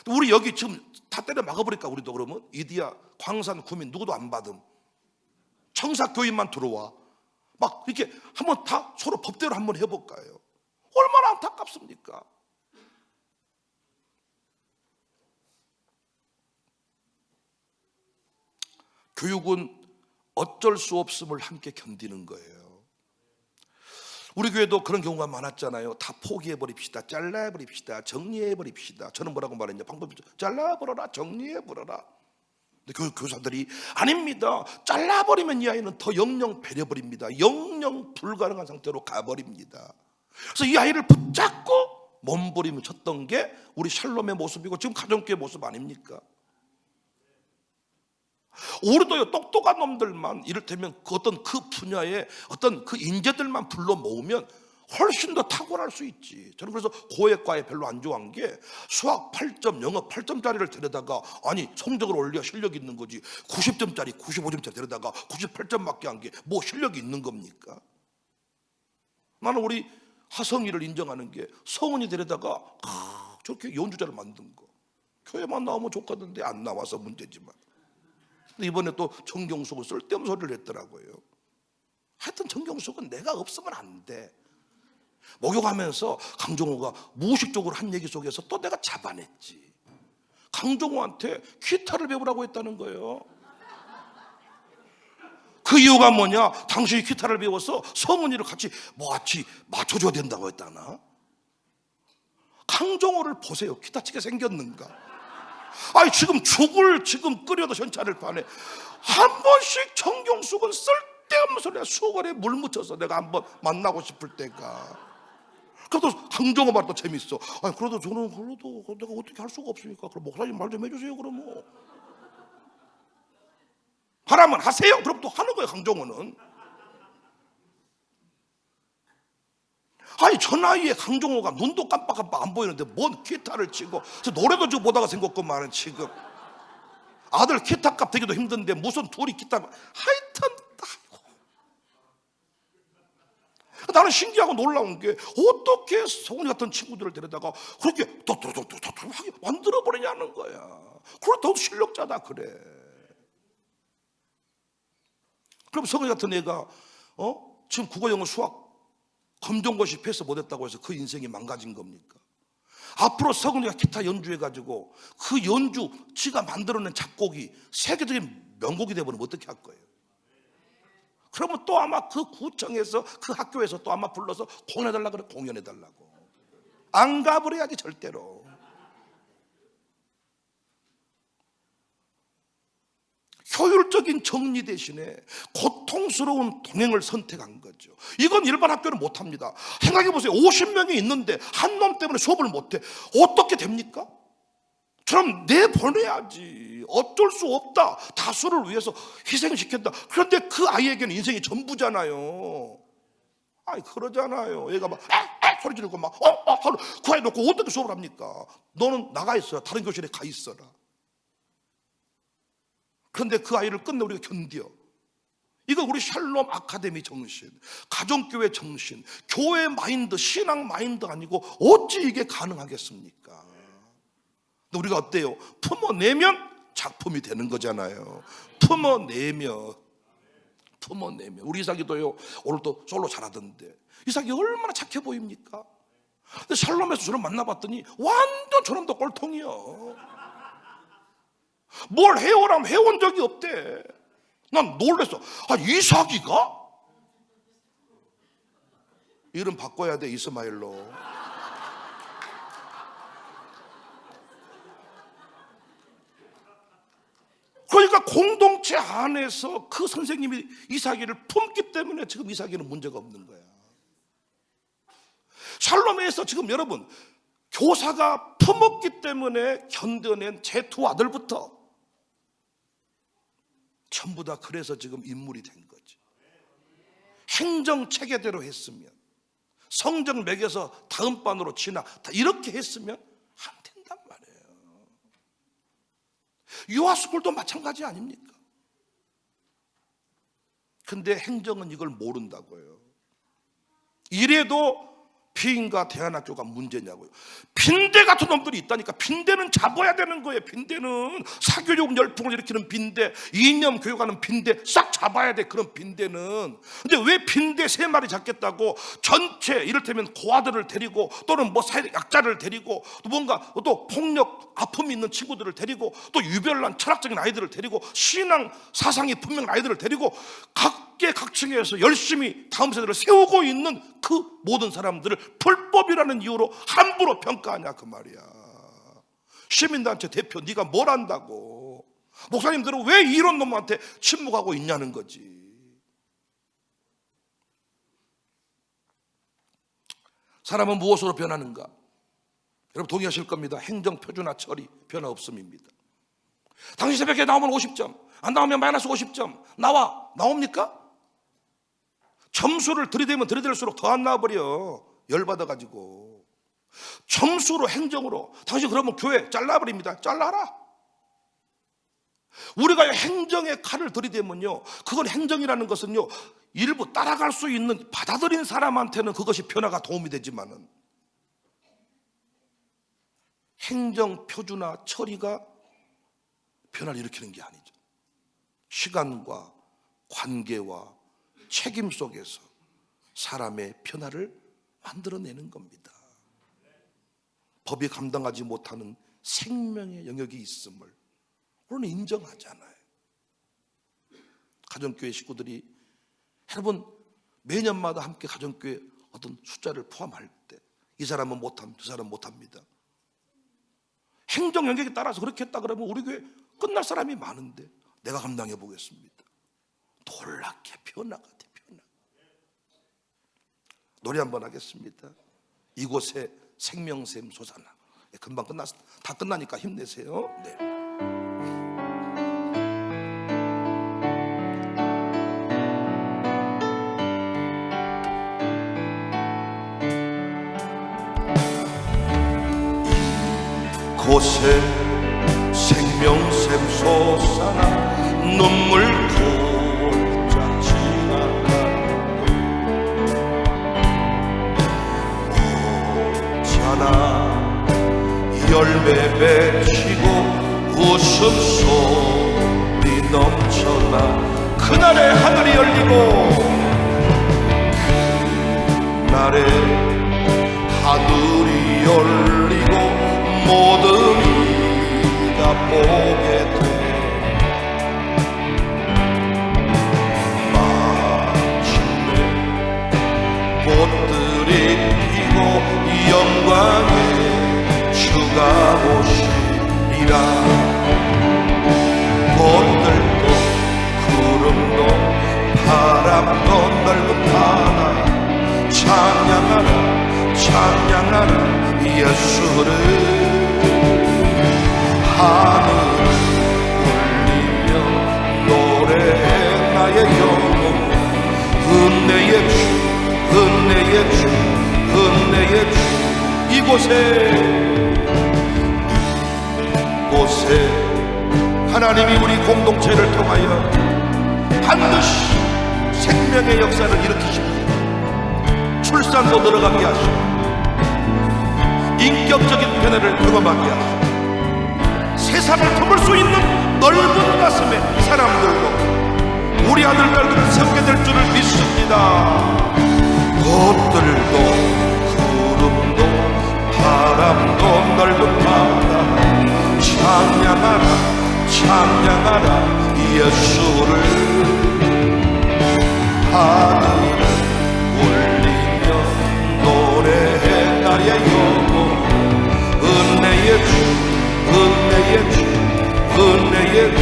우리 여기 지금 다 때려 막아버릴까? 우리도 그러면 이디야 광산 구민 누구도 안 받음, 청사교인만 들어와, 막 이렇게 한번 다 서로 법대로 한번 해볼까요? 얼마나 안타깝습니까? 교육은 어쩔 수 없음을 함께 견디는 거예요. 우리 교회도 그런 경우가 많았잖아요. 다 포기해버립시다, 잘라버립시다, 정리해버립시다. 저는 뭐라고 말했냐? 방법이 잘라버려라, 정리해버려라. 근데 교사들이 아닙니다, 잘라버리면 이 아이는 더 영영 배려버립니다, 영영 불가능한 상태로 가버립니다. 그래서 이 아이를 붙잡고 몸부림을 쳤던 게 우리 샬롬의 모습이고 지금 가정교회 모습 아닙니까? 우리도요, 똑똑한 놈들만, 이를테면 어떤 그 분야의 어떤 그 인재들만 불러 모으면 훨씬 더 탁월할 수 있지. 저는 그래서 고액과에 별로 안 좋아한 게, 수학 8점, 영어 8점짜리를 데려다가, 아니 성적을 올려 실력이 있는 거지, 90점짜리 95점짜리 데려다가 98점밖에 한 게 뭐 실력이 있는 겁니까? 나는 우리 하성이를 인정하는 게, 성은이 데려다가 저렇게 연주자를 만든 거, 교회만 나오면 좋겠는데 안 나와서 문제지만. 근데 이번에 또 정경숙은 쓸데없는 소리를 했더라고요. 하여튼 정경숙은 내가 없으면 안 돼. 목욕하면서 강정호가 무의식적으로 한 얘기 속에서 또 내가 잡아냈지. 강정호한테 기타를 배우라고 했다는 거예요. 그 이유가 뭐냐? 당신이 기타를 배워서 성은이를 같이 맞춰줘야 된다고 했다나? 강정호를 보세요. 기타 치게 생겼는가? 지금 죽을 끓여도 현찰을 파네. 한 번씩 정경숙은 쓸데없는 소리야. 수건에 물 묻혀서 내가 한번 만나고 싶을 때가. 그래도 강정호 말도 재밌어. 아니 그래도 저는 그래도 내가 어떻게 할 수가 없으니까 그럼 목사님 말 좀 해주세요. 그러면 하라면 하세요. 그럼 또 하는 거예요. 강정호는. 아니 저 나이에 강정호가 눈도 깜빡깜빡 안 보이는데 뭔 기타를 치고, 노래도 지금 보다가 생겼구만. 지금 아들 기타값 되기도 힘든데 무슨 둘이 기타. 하여튼 나는 신기하고 놀라운 게 어떻게 성훈이 같은 친구들을 데려다가 그렇게 하게 만들어버리냐는 거야. 그래 더 실력자다 그래. 그럼 성훈이 같은 애가 지금 국어, 영어, 수학 검정고시 패스 못했다고 해서 그 인생이 망가진 겁니까? 앞으로 성훈이가 기타 연주해가지고 그 연주 지가 만들어낸 작곡이 세계적인 명곡이 되어버리면 어떻게 할 거예요? 그러면 또 아마 그 구청에서 그 학교에서 또 아마 불러서 공연해달라고 그래. 공연해달라고 안 가버려야지 절대로. 효율적인 정리 대신에 고통스러운 동행을 선택한 거죠. 이건 일반 학교는 못합니다. 생각해보세요. 50명이 있는데 한 놈 때문에 수업을 못해. 어떻게 됩니까? 그럼 내보내야지. 어쩔 수 없다. 다수를 위해서 희생시켰다. 그런데 그 아이에게는 인생이 전부잖아요. 아니 그러잖아요. 얘가 막 소리 지르고 막 그 아이 놓고 어떻게 수업을 합니까? 너는 나가 있어라. 다른 교실에 가 있어라. 그런데 그 아이를 끝내 우리가 견뎌. 이거 우리 샬롬 아카데미 정신, 가정교회 정신, 교회 마인드, 신앙 마인드 아니고 어찌 이게 가능하겠습니까? 근데 우리가 어때요? 품어내면 작품이 되는 거잖아요. 품어내면. 우리 이삭이도요, 오늘 또 솔로 잘하던데. 이삭이 얼마나 착해 보입니까? 근데 샬롬에서 저를 만나봤더니 완전 저놈도 꼴통이요. 뭘 해오라면 해온 적이 없대. 난 놀랬어. 이삭이가? 이름 바꿔야 돼. 이스마엘로. 그러니까 공동체 안에서 그 선생님이 이삭이를 품기 때문에 지금 이삭이는 문제가 없는 거야. 샬롬에서 지금 여러분 교사가 품었기 때문에 견뎌낸 제 두 아들부터 전부 다 그래서 지금 인물이 된 거죠. 행정 체계대로 했으면, 성적 매겨서 다음 반으로 지나 이렇게 했으면 안 된단 말이에요. 유아스쿨도 마찬가지 아닙니까? 근데 행정은 이걸 모른다고요. 이래도 피인과 대안학교가 문제냐고요. 빈대 같은 놈들이 있다니까. 빈대는 잡아야 되는 거예요. 빈대는 사교육 열풍을 일으키는 빈대, 이념 교육하는 빈대 싹 잡아야 돼. 그런 빈대는. 근데 왜 빈대 3마리 잡겠다고 전체 이를테면 고아들을 데리고 또는 뭐 사회적 약자를 데리고 또 뭔가 또 폭력 아픔이 있는 친구들을 데리고 또 유별난 철학적인 아이들을 데리고 신앙 사상이 분명한 아이들을 데리고 각계각층에서 열심히 다음 세대를 세우고 있는 그 모든 사람들을 불법이라는 이유로 함부로 평가하냐 그 말이야. 시민단체 대표 네가 뭘 안다고. 목사님들은 왜 이런 놈한테 침묵하고 있냐는 거지. 사람은 무엇으로 변하는가? 여러분 동의하실 겁니다. 행정 표준화 처리 변화 없음입니다. 당신 새벽에 나오면 50점, 안 나오면 마이너스 50점. 나옵니까? 점수를 들이대면 들이댈수록 더 안 나와버려. 열받아가지고. 점수로 행정으로 당신 그러면 교회 잘라버립니다. 잘라라. 우리가 행정의 칼을 들이대면요, 그건 행정이라는 것은요 일부 따라갈 수 있는 받아들인 사람한테는 그것이 변화가 도움이 되지만은 행정 표준화 처리가 변화를 일으키는 게 아니죠. 시간과 관계와 책임 속에서 사람의 변화를 만들어내는 겁니다. 법이 감당하지 못하는 생명의 영역이 있음을 우리는 인정하잖아요. 가정교회 식구들이 여러분 매년마다 함께 가정교회 어떤 숫자를 포함할 때 이 사람은 못합니다, 저 사람은 못합니다. 행정 영역에 따라서 그렇게 했다 그러면 우리 교회 끝날 사람이 많은데 내가 감당해 보겠습니다. 놀랍게 변화가 돼. 변화. 노래 한번 하겠습니다. 이곳에 생명샘 솟아나. 금방 끝났어. 다 끝나니까 힘내세요. 네. 이곳에 생명샘 솟아나 눈물 골짝 지나가는데 오잖아 열매 맺히고 웃음소리 넘쳐나 그날의 하늘이 열리고 그날의 하늘이 열리고 모든 이가 보게 돼 마침내 꽃들이 피고 영광의 주가 오시리라 꽃들도 구름도 바람도 넓은 바다 찬양하라 찬양하라 예수를 하늘을 울리며 노래해 나의 영혼 은혜의 주 은혜의 주 은혜의 주 이곳에 하나님이 우리 공동체를 통하여 반드시 생명의 역사를 일으키십니다. 출산도 늘어가게 하시고 인격적인 변화를 경험하게 하시고 세상을 품을 수 있는 넓은 가슴의 사람들로 우리 아들 딸들을 섬게 될 줄을 믿습니다. 꽃들도 구름도 바람도 넓은 바다 찬양하라 찬양하라 예수를 하늘을 울리며 노래해 나의 영혼 은혜의 주 은혜의 주 은혜의 주.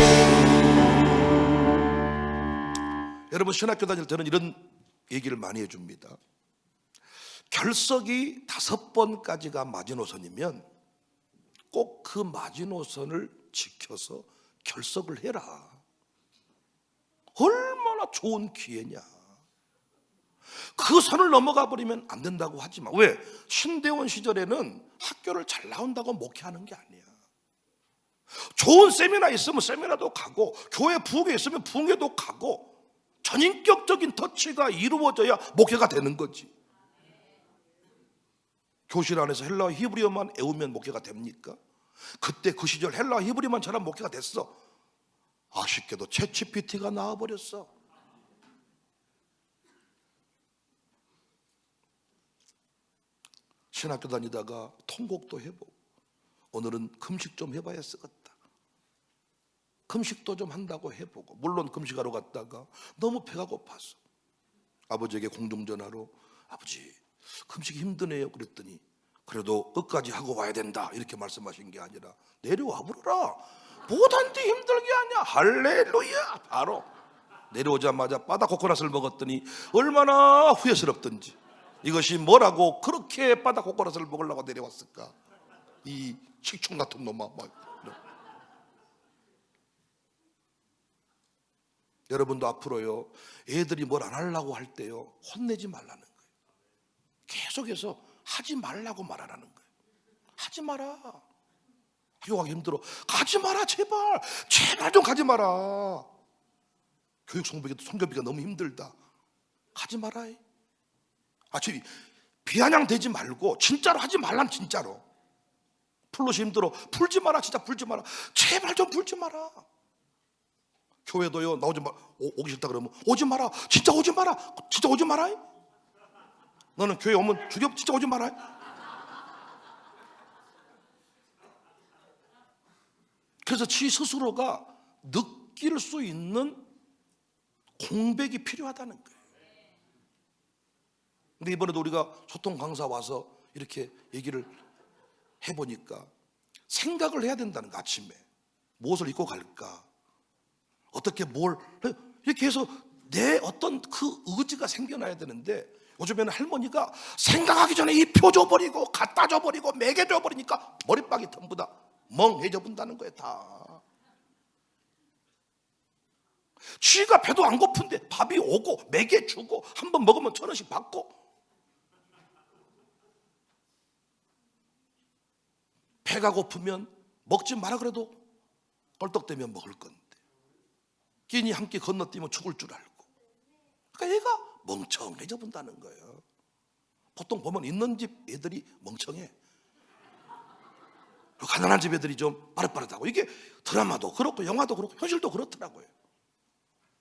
여러분 신학교 다닐 때는 이런 얘기를 많이 해줍니다. 결석이 5번까지가 마지노선이면 꼭 그 마지노선을 지켜서 결석을 해라. 얼마나 좋은 기회냐. 그 선을 넘어가 버리면 안 된다고 하지만 왜? 신대원 시절에는 학교를 잘 나온다고 목회하는 게 아니야. 좋은 세미나 있으면 세미나도 가고 교회 부흥회 있으면 부흥회도 가고 전인격적인 터치가 이루어져야 목회가 되는 거지. 교실 안에서 헬라어 히브리어만 외우면 목회가 됩니까? 그때 그 시절 헬라어 히브리어만 잘하면 목회가 됐어. 아쉽게도 챗GPT가 나와버렸어. 신학교 다니다가 통곡도 해보고 오늘은 금식 좀 해봐야 쓰겠다. 금식도 좀 한다고 해보고 물론 금식하러 갔다가 너무 배가 고파서 아버지에게 공중전화로 아버지 금식이 힘드네요 그랬더니 그래도 끝까지 하고 와야 된다 이렇게 말씀하신 게 아니라 내려와 보라 뭐든지 힘들게 하냐 할렐루야. 바로 내려오자마자 바다 코코넛을 먹었더니 얼마나 후회스럽던지. 이것이 뭐라고 그렇게 바다 코코넛을 먹으려고 내려왔을까. 이 식충 같은 놈아. 여러분도 앞으로요 애들이 뭘 안 하려고 할 때요 혼내지 말라는 거예요. 계속해서 하지 말라고 말하라는 거예요. 하지 마라. 학교 가기 힘들어. 가지 마라 제발. 제발 좀 가지 마라. 교육 성교비가 너무 힘들다. 가지 마라. 저기 비아냥대지 말고 진짜로 하지 말란 진짜로. 풀로시 힘들어. 풀지 마라. 진짜 풀지 마라. 제발 좀 풀지 마라. 교회도요 나오지 마. 오기 싫다 그러면 오지 마라. 진짜 오지 마라. 진짜 오지 마라. 너는 교회 오면 죽여. 진짜 오지 마라. 그래서 지 스스로가 느낄 수 있는 공백이 필요하다는 거예요. 근데 이번에도 우리가 소통 강사 와서 이렇게 얘기를 해보니까 생각을 해야 된다는 거. 아침에 무엇을 입고 갈까, 어떻게 뭘 이렇게 해서 내 어떤 그 의지가 생겨나야 되는데, 요즘에는 할머니가 생각하기 전에 이 표 줘버리고 갖다 줘버리고 매겨 줘버리니까 머리박이 전부 다 멍해져 본다는 거예요. 다 쥐가 배도 안 고픈데 밥이 오고 매겨 주고 한 번 먹으면 1,000원씩 받고, 배가 고프면 먹지 마라 그래도 껄떡대면 먹을 건데, 끼니 한 끼 건너뛰면 죽을 줄 알고. 그러니까 얘가 멍청해져 본다는 거예요. 보통 보면 있는 집 애들이 멍청해. 가난한 집 애들이 좀 빠릇빠릇하고, 이게 드라마도 그렇고 영화도 그렇고 현실도 그렇더라고요.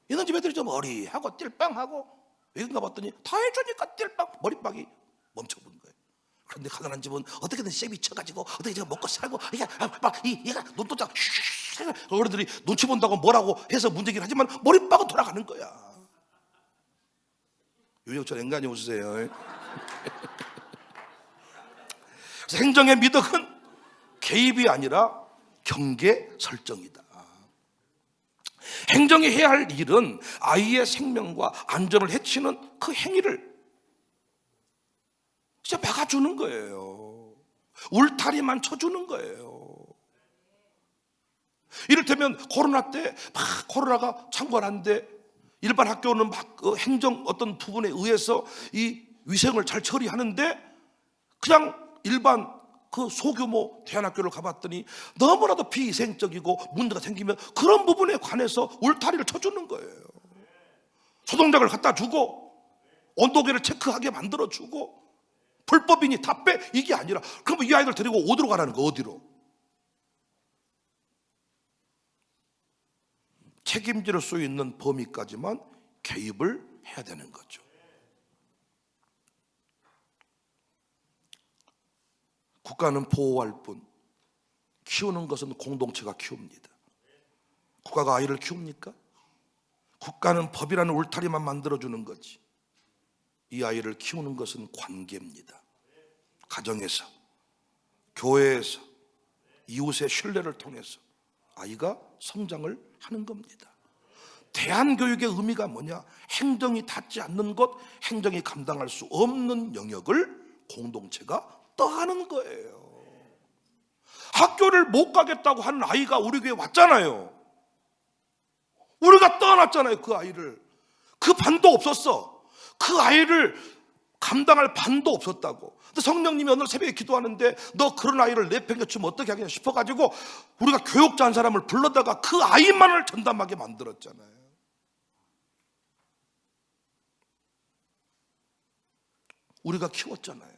있는 집 애들이 좀 어리하고 띨빵하고, 왜인가 봤더니 다 해주니까 띨빵 머리박이 멈춰본 거예요. 그런데 가난한 집은 어떻게든 쇠비 쳐가지고 어떻게 제가 먹고 살고, 이게 얘가 눈도장 어른들이 눈치 본다고 뭐라고 해서 문제긴 하지만 머리박은 돌아가는 거야. 유영철 앵간히 웃으세요. 그래서 행정의 미덕은 개입이 아니라 경계 설정이다. 행정이 해야 할 일은 아이의 생명과 안전을 해치는 그 행위를 진짜 막아주는 거예요. 울타리만 쳐주는 거예요. 이를테면 코로나 때 막 코로나가 창궐한데 일반 학교는 막 그 행정 어떤 부분에 의해서 이 위생을 잘 처리하는데, 그냥 일반 그 소규모 대안학교를 가봤더니 너무나도 비위생적이고 문제가 생기면 그런 부분에 관해서 울타리를 쳐주는 거예요. 소독약을 갖다 주고 온도계를 체크하게 만들어주고, 불법이니 다 빼, 이게 아니라 그러면 이 아이들 데리고 어디로 가라는 거, 어디로? 책임질 수 있는 범위까지만 개입을 해야 되는 거죠. 국가는 보호할 뿐, 키우는 것은 공동체가 키웁니다. 국가가 아이를 키웁니까? 국가는 법이라는 울타리만 만들어주는 거지. 이 아이를 키우는 것은 관계입니다. 가정에서, 교회에서, 이웃의 신뢰를 통해서 아이가 성장을 하는 겁니다. 대안교육의 의미가 뭐냐? 행정이 닿지 않는 것, 행정이 감당할 수 없는 영역을 공동체가 떠하는 거예요. 학교를 못 가겠다고 하는 아이가 우리 교회에 왔잖아요. 우리가 떠났잖아요. 그 아이를. 그 반도 없었어. 그 아이를 감당할 반도 없었다고. 근데 성령님이 오늘 새벽에 기도하는데 너 그런 아이를 내팽개치면 어떻게 하겠냐 싶어가지고 우리가 교육자 한 사람을 불러다가 그 아이만을 전담하게 만들었잖아요. 우리가 키웠잖아요.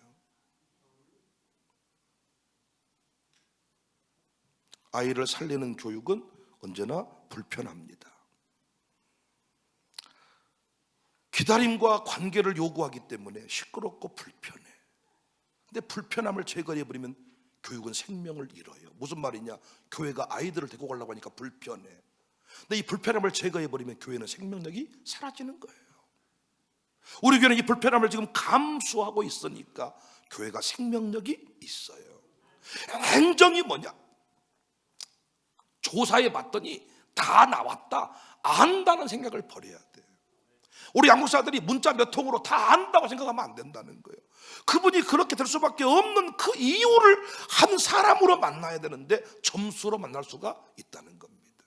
아이를 살리는 교육은 언제나 불편합니다. 기다림과 관계를 요구하기 때문에 시끄럽고 불편해. 근데 불편함을 제거해버리면 교육은 생명을 잃어요. 무슨 말이냐? 교회가 아이들을 데리고 가려고 하니까 불편해. 근데 이 불편함을 제거해버리면 교회는 생명력이 사라지는 거예요. 우리 교회는 이 불편함을 지금 감수하고 있으니까 교회가 생명력이 있어요. 행정이 뭐냐? 조사해 봤더니 다 나왔다, 안다는 생각을 버려야 돼요. 우리 양육사들이 문자 몇 통으로 다 안다고 생각하면 안 된다는 거예요. 그분이 그렇게 될 수밖에 없는 그 이유를 한 사람으로 만나야 되는데 점수로 만날 수가 있다는 겁니다.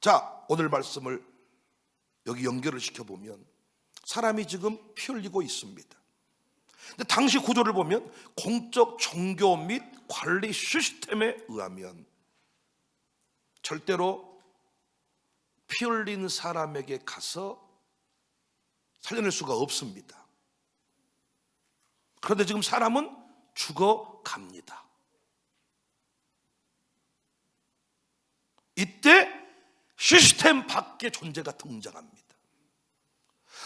자, 오늘 말씀을 여기 연결을 시켜보면 사람이 지금 피 흘리고 있습니다. 근데 당시 구조를 보면 공적 종교 및 관리 시스템에 의하면 절대로 피 흘린 사람에게 가서 살려낼 수가 없습니다. 그런데 지금 사람은 죽어갑니다. 이때 시스템 밖의 존재가 등장합니다.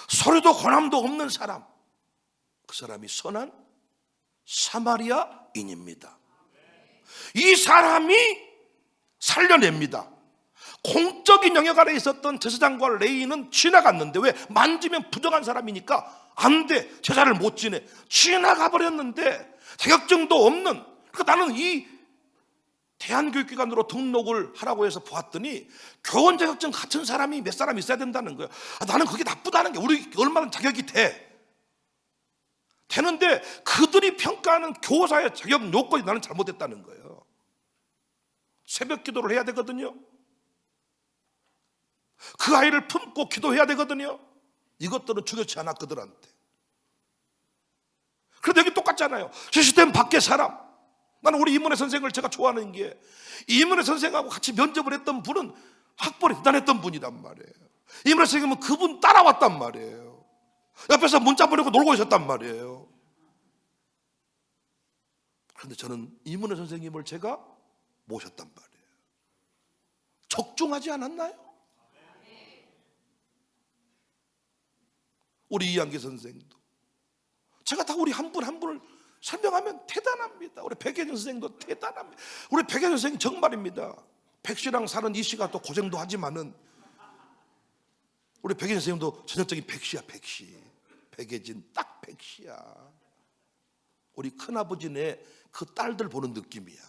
소리도 권함도 없는 사람, 그 사람이 선한 사마리아인입니다. 이 사람이 살려냅니다. 공적인 영역 아래 있었던 제사장과 레위인은 지나갔는데, 왜? 만지면 부정한 사람이니까 안 돼, 제사를 못 지내. 지나가 버렸는데 자격증도 없는, 그러니까 나는 이 대한교육기관으로 등록을 하라고 해서 보았더니 교원 자격증 갖춘 사람이 몇 사람 있어야 된다는 거예요. 나는 그게 나쁘다는 게, 우리 얼마나 자격이 되는데 그들이 평가하는 교사의 자격 요건이 나는 잘못됐다는 거예요. 새벽 기도를 해야 되거든요. 그 아이를 품고 기도해야 되거든요. 이것들은 중요치 않아 그들한테. 그런데 여기 똑같잖아요. 시스템 밖의 사람. 나는 우리 이문혜 선생을 제가 좋아하는 게, 이문혜 선생하고 같이 면접을 했던 분은 학벌이 대단했던 분이란 말이에요. 이문혜 선생님은 그분 따라왔단 말이에요. 옆에서 문자 보내고 놀고 있었단 말이에요. 그런데 저는 이문혜 선생님을 제가 모셨단 말이에요. 적중하지 않았나요? 우리 이한기 선생도 제가 다 우리 한 분 한 분을 설명하면 대단합니다. 우리 백예준 선생도 대단합니다. 우리 백예준 선생 정말입니다. 백씨랑 사는 이 씨가 또 고생도 하지만은 우리 백예준 선생님도 전형적인 백씨야. 백씨, 백예진 딱 백씨야. 우리 큰아버지네 그 딸들 보는 느낌이야.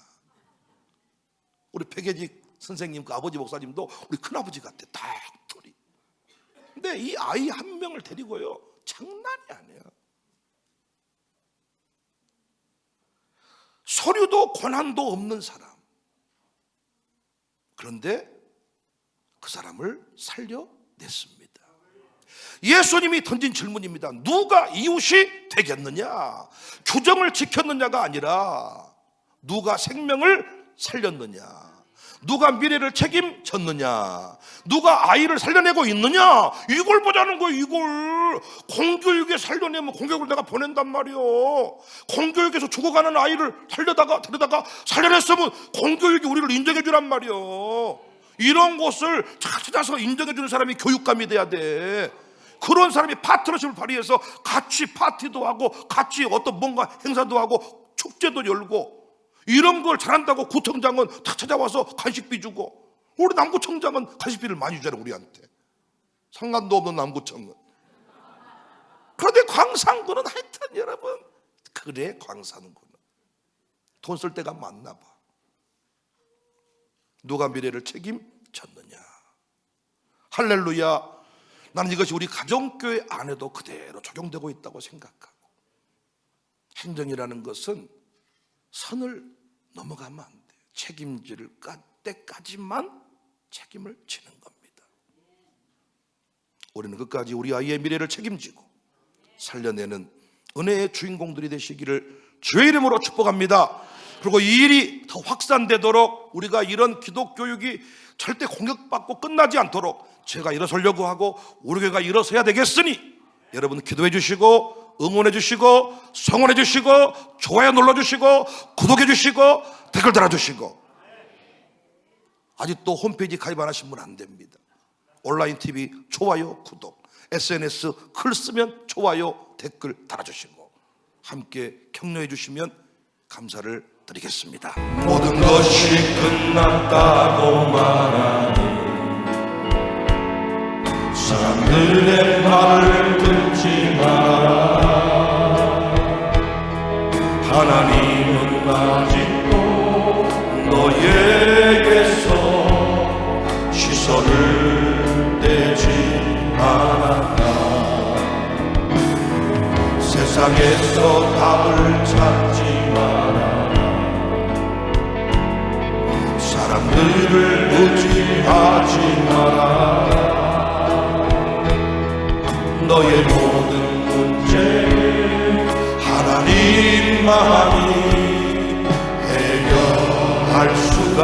우리 백예진 선생님 그 아버지 목사님도 우리 큰아버지 같아. 딱 둘이. 근데 이 아이 한 명을 데리고요, 장난이 아니에요. 서류도 권한도 없는 사람. 그런데 그 사람을 살려냈습니다. 예수님이 던진 질문입니다. 누가 이웃이 되겠느냐? 규정을 지켰느냐가 아니라 누가 생명을 살렸느냐, 누가 미래를 책임졌느냐, 누가 아이를 살려내고 있느냐, 이걸 보자는 거예요. 이걸 공교육에 살려내면 공교육을 내가 보낸단 말이요. 공교육에서 죽어가는 아이를 데려다가 살려냈으면 공교육이 우리를 인정해 주란 말이요. 이런 곳을 찾아서 인정해 주는 사람이 교육감이 돼야 돼. 그런 사람이 파트너십을 발휘해서 같이 파티도 하고 같이 어떤 뭔가 행사도 하고 축제도 열고, 이런 걸 잘한다고 구청장은 다 찾아와서 간식비 주고, 우리 남구청장은 간식비를 많이 주잖아요, 우리한테. 상관도 없는 남구청은. 그런데 광산구는 하여튼 여러분, 그래, 광산구는 돈 쓸 데가 많나 봐. 누가 미래를 책임졌느냐. 할렐루야. 나는 이것이 우리 가정교회 안에도 그대로 적용되고 있다고 생각하고, 행정이라는 것은 선을 넘어가면 안 돼요. 책임질 때까지만 책임을 지는 겁니다. 우리는 끝까지 우리 아이의 미래를 책임지고 살려내는 은혜의 주인공들이 되시기를 주의 이름으로 축복합니다. 그리고 이 일이 더 확산되도록 우리가 이런 기독교육이 절대 공격받고 끝나지 않도록 제가 일어서려고 하고 우리 교회가 일어서야 되겠으니, 여러분 기도해 주시고 응원해 주시고 성원해 주시고 좋아요 눌러주시고 구독해 주시고 댓글 달아주시고, 아직도 홈페이지 가입 안 하신 분 안 됩니다. 온라인 TV 좋아요 구독, SNS 글 쓰면 좋아요 댓글 달아주시고 함께 격려해 주시면 감사를 드리겠습니다. 모든 것이 끝났다고 말하니 사람들의 말을 듣지 마라. 하나님은 아직도 너에게서 시선을 떼지 않았다. 세상에서 답을 찾지 마라. 사람들을 의지하지 마라. 너의 모든 문제를 하나님만이 해결할 수가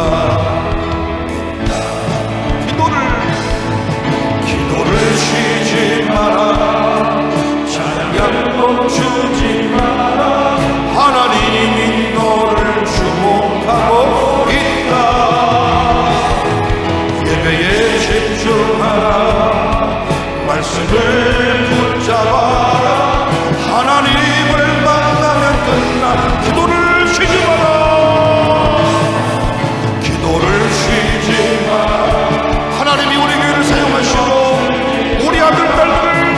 있다. 기도를 쉬지 마라. 찬양 멈추지 마라. 하나님이 너를 주목하고 예배에 집중하라. 말씀을 붙잡아라. 하나님을 만나면 끝나. 기도를 쉬지 마라. 기도를 쉬지 마라. 하나님이 우리 교회를 사용하시고 우리 아들 딸들을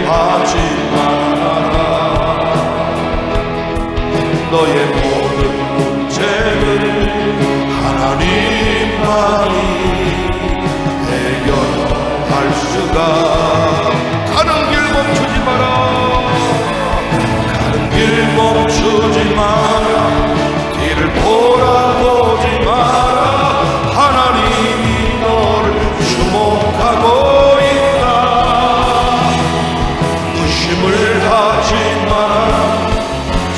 하지 말아라. 너의 모든 문제는 하나님만이 해결할 수가. 가는 길 멈추지 마라. 가는 길 멈추지 마라. 뒤를 돌아보지 마라. 하나님이 너를 주목하고 있다. 의심을 하지 마라.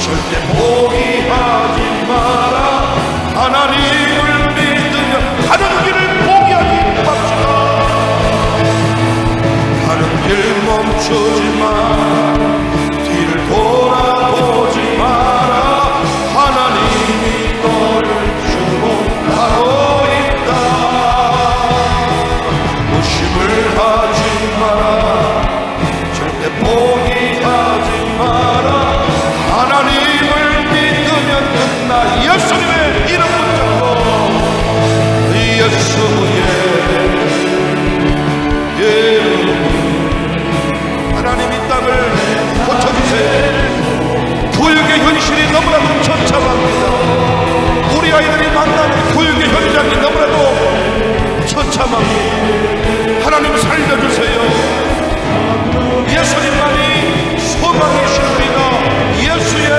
절대 포기하지 마라. 하나님을 믿으며 가는 길을 포기하지 맙시다. 가는 길 멈추지 마라. 뒤를 돌아보지 마라. 하나님이 너를 주목하고 있다. 의심을 하지 마라. 절대 포기하지 마라. 하나님을 믿으면 끝나. 예수님의 이름 붙잡고 예수의 이름. 하나님 이 땅을 고쳐주세요. 교육의 현실이 너무나도 처참합니다. 우리 아이들이 만나는 교육의 현장이 너무나도 처참합니다. 하나님 살려주세요. 예수님만이 소망이십니다. 예수의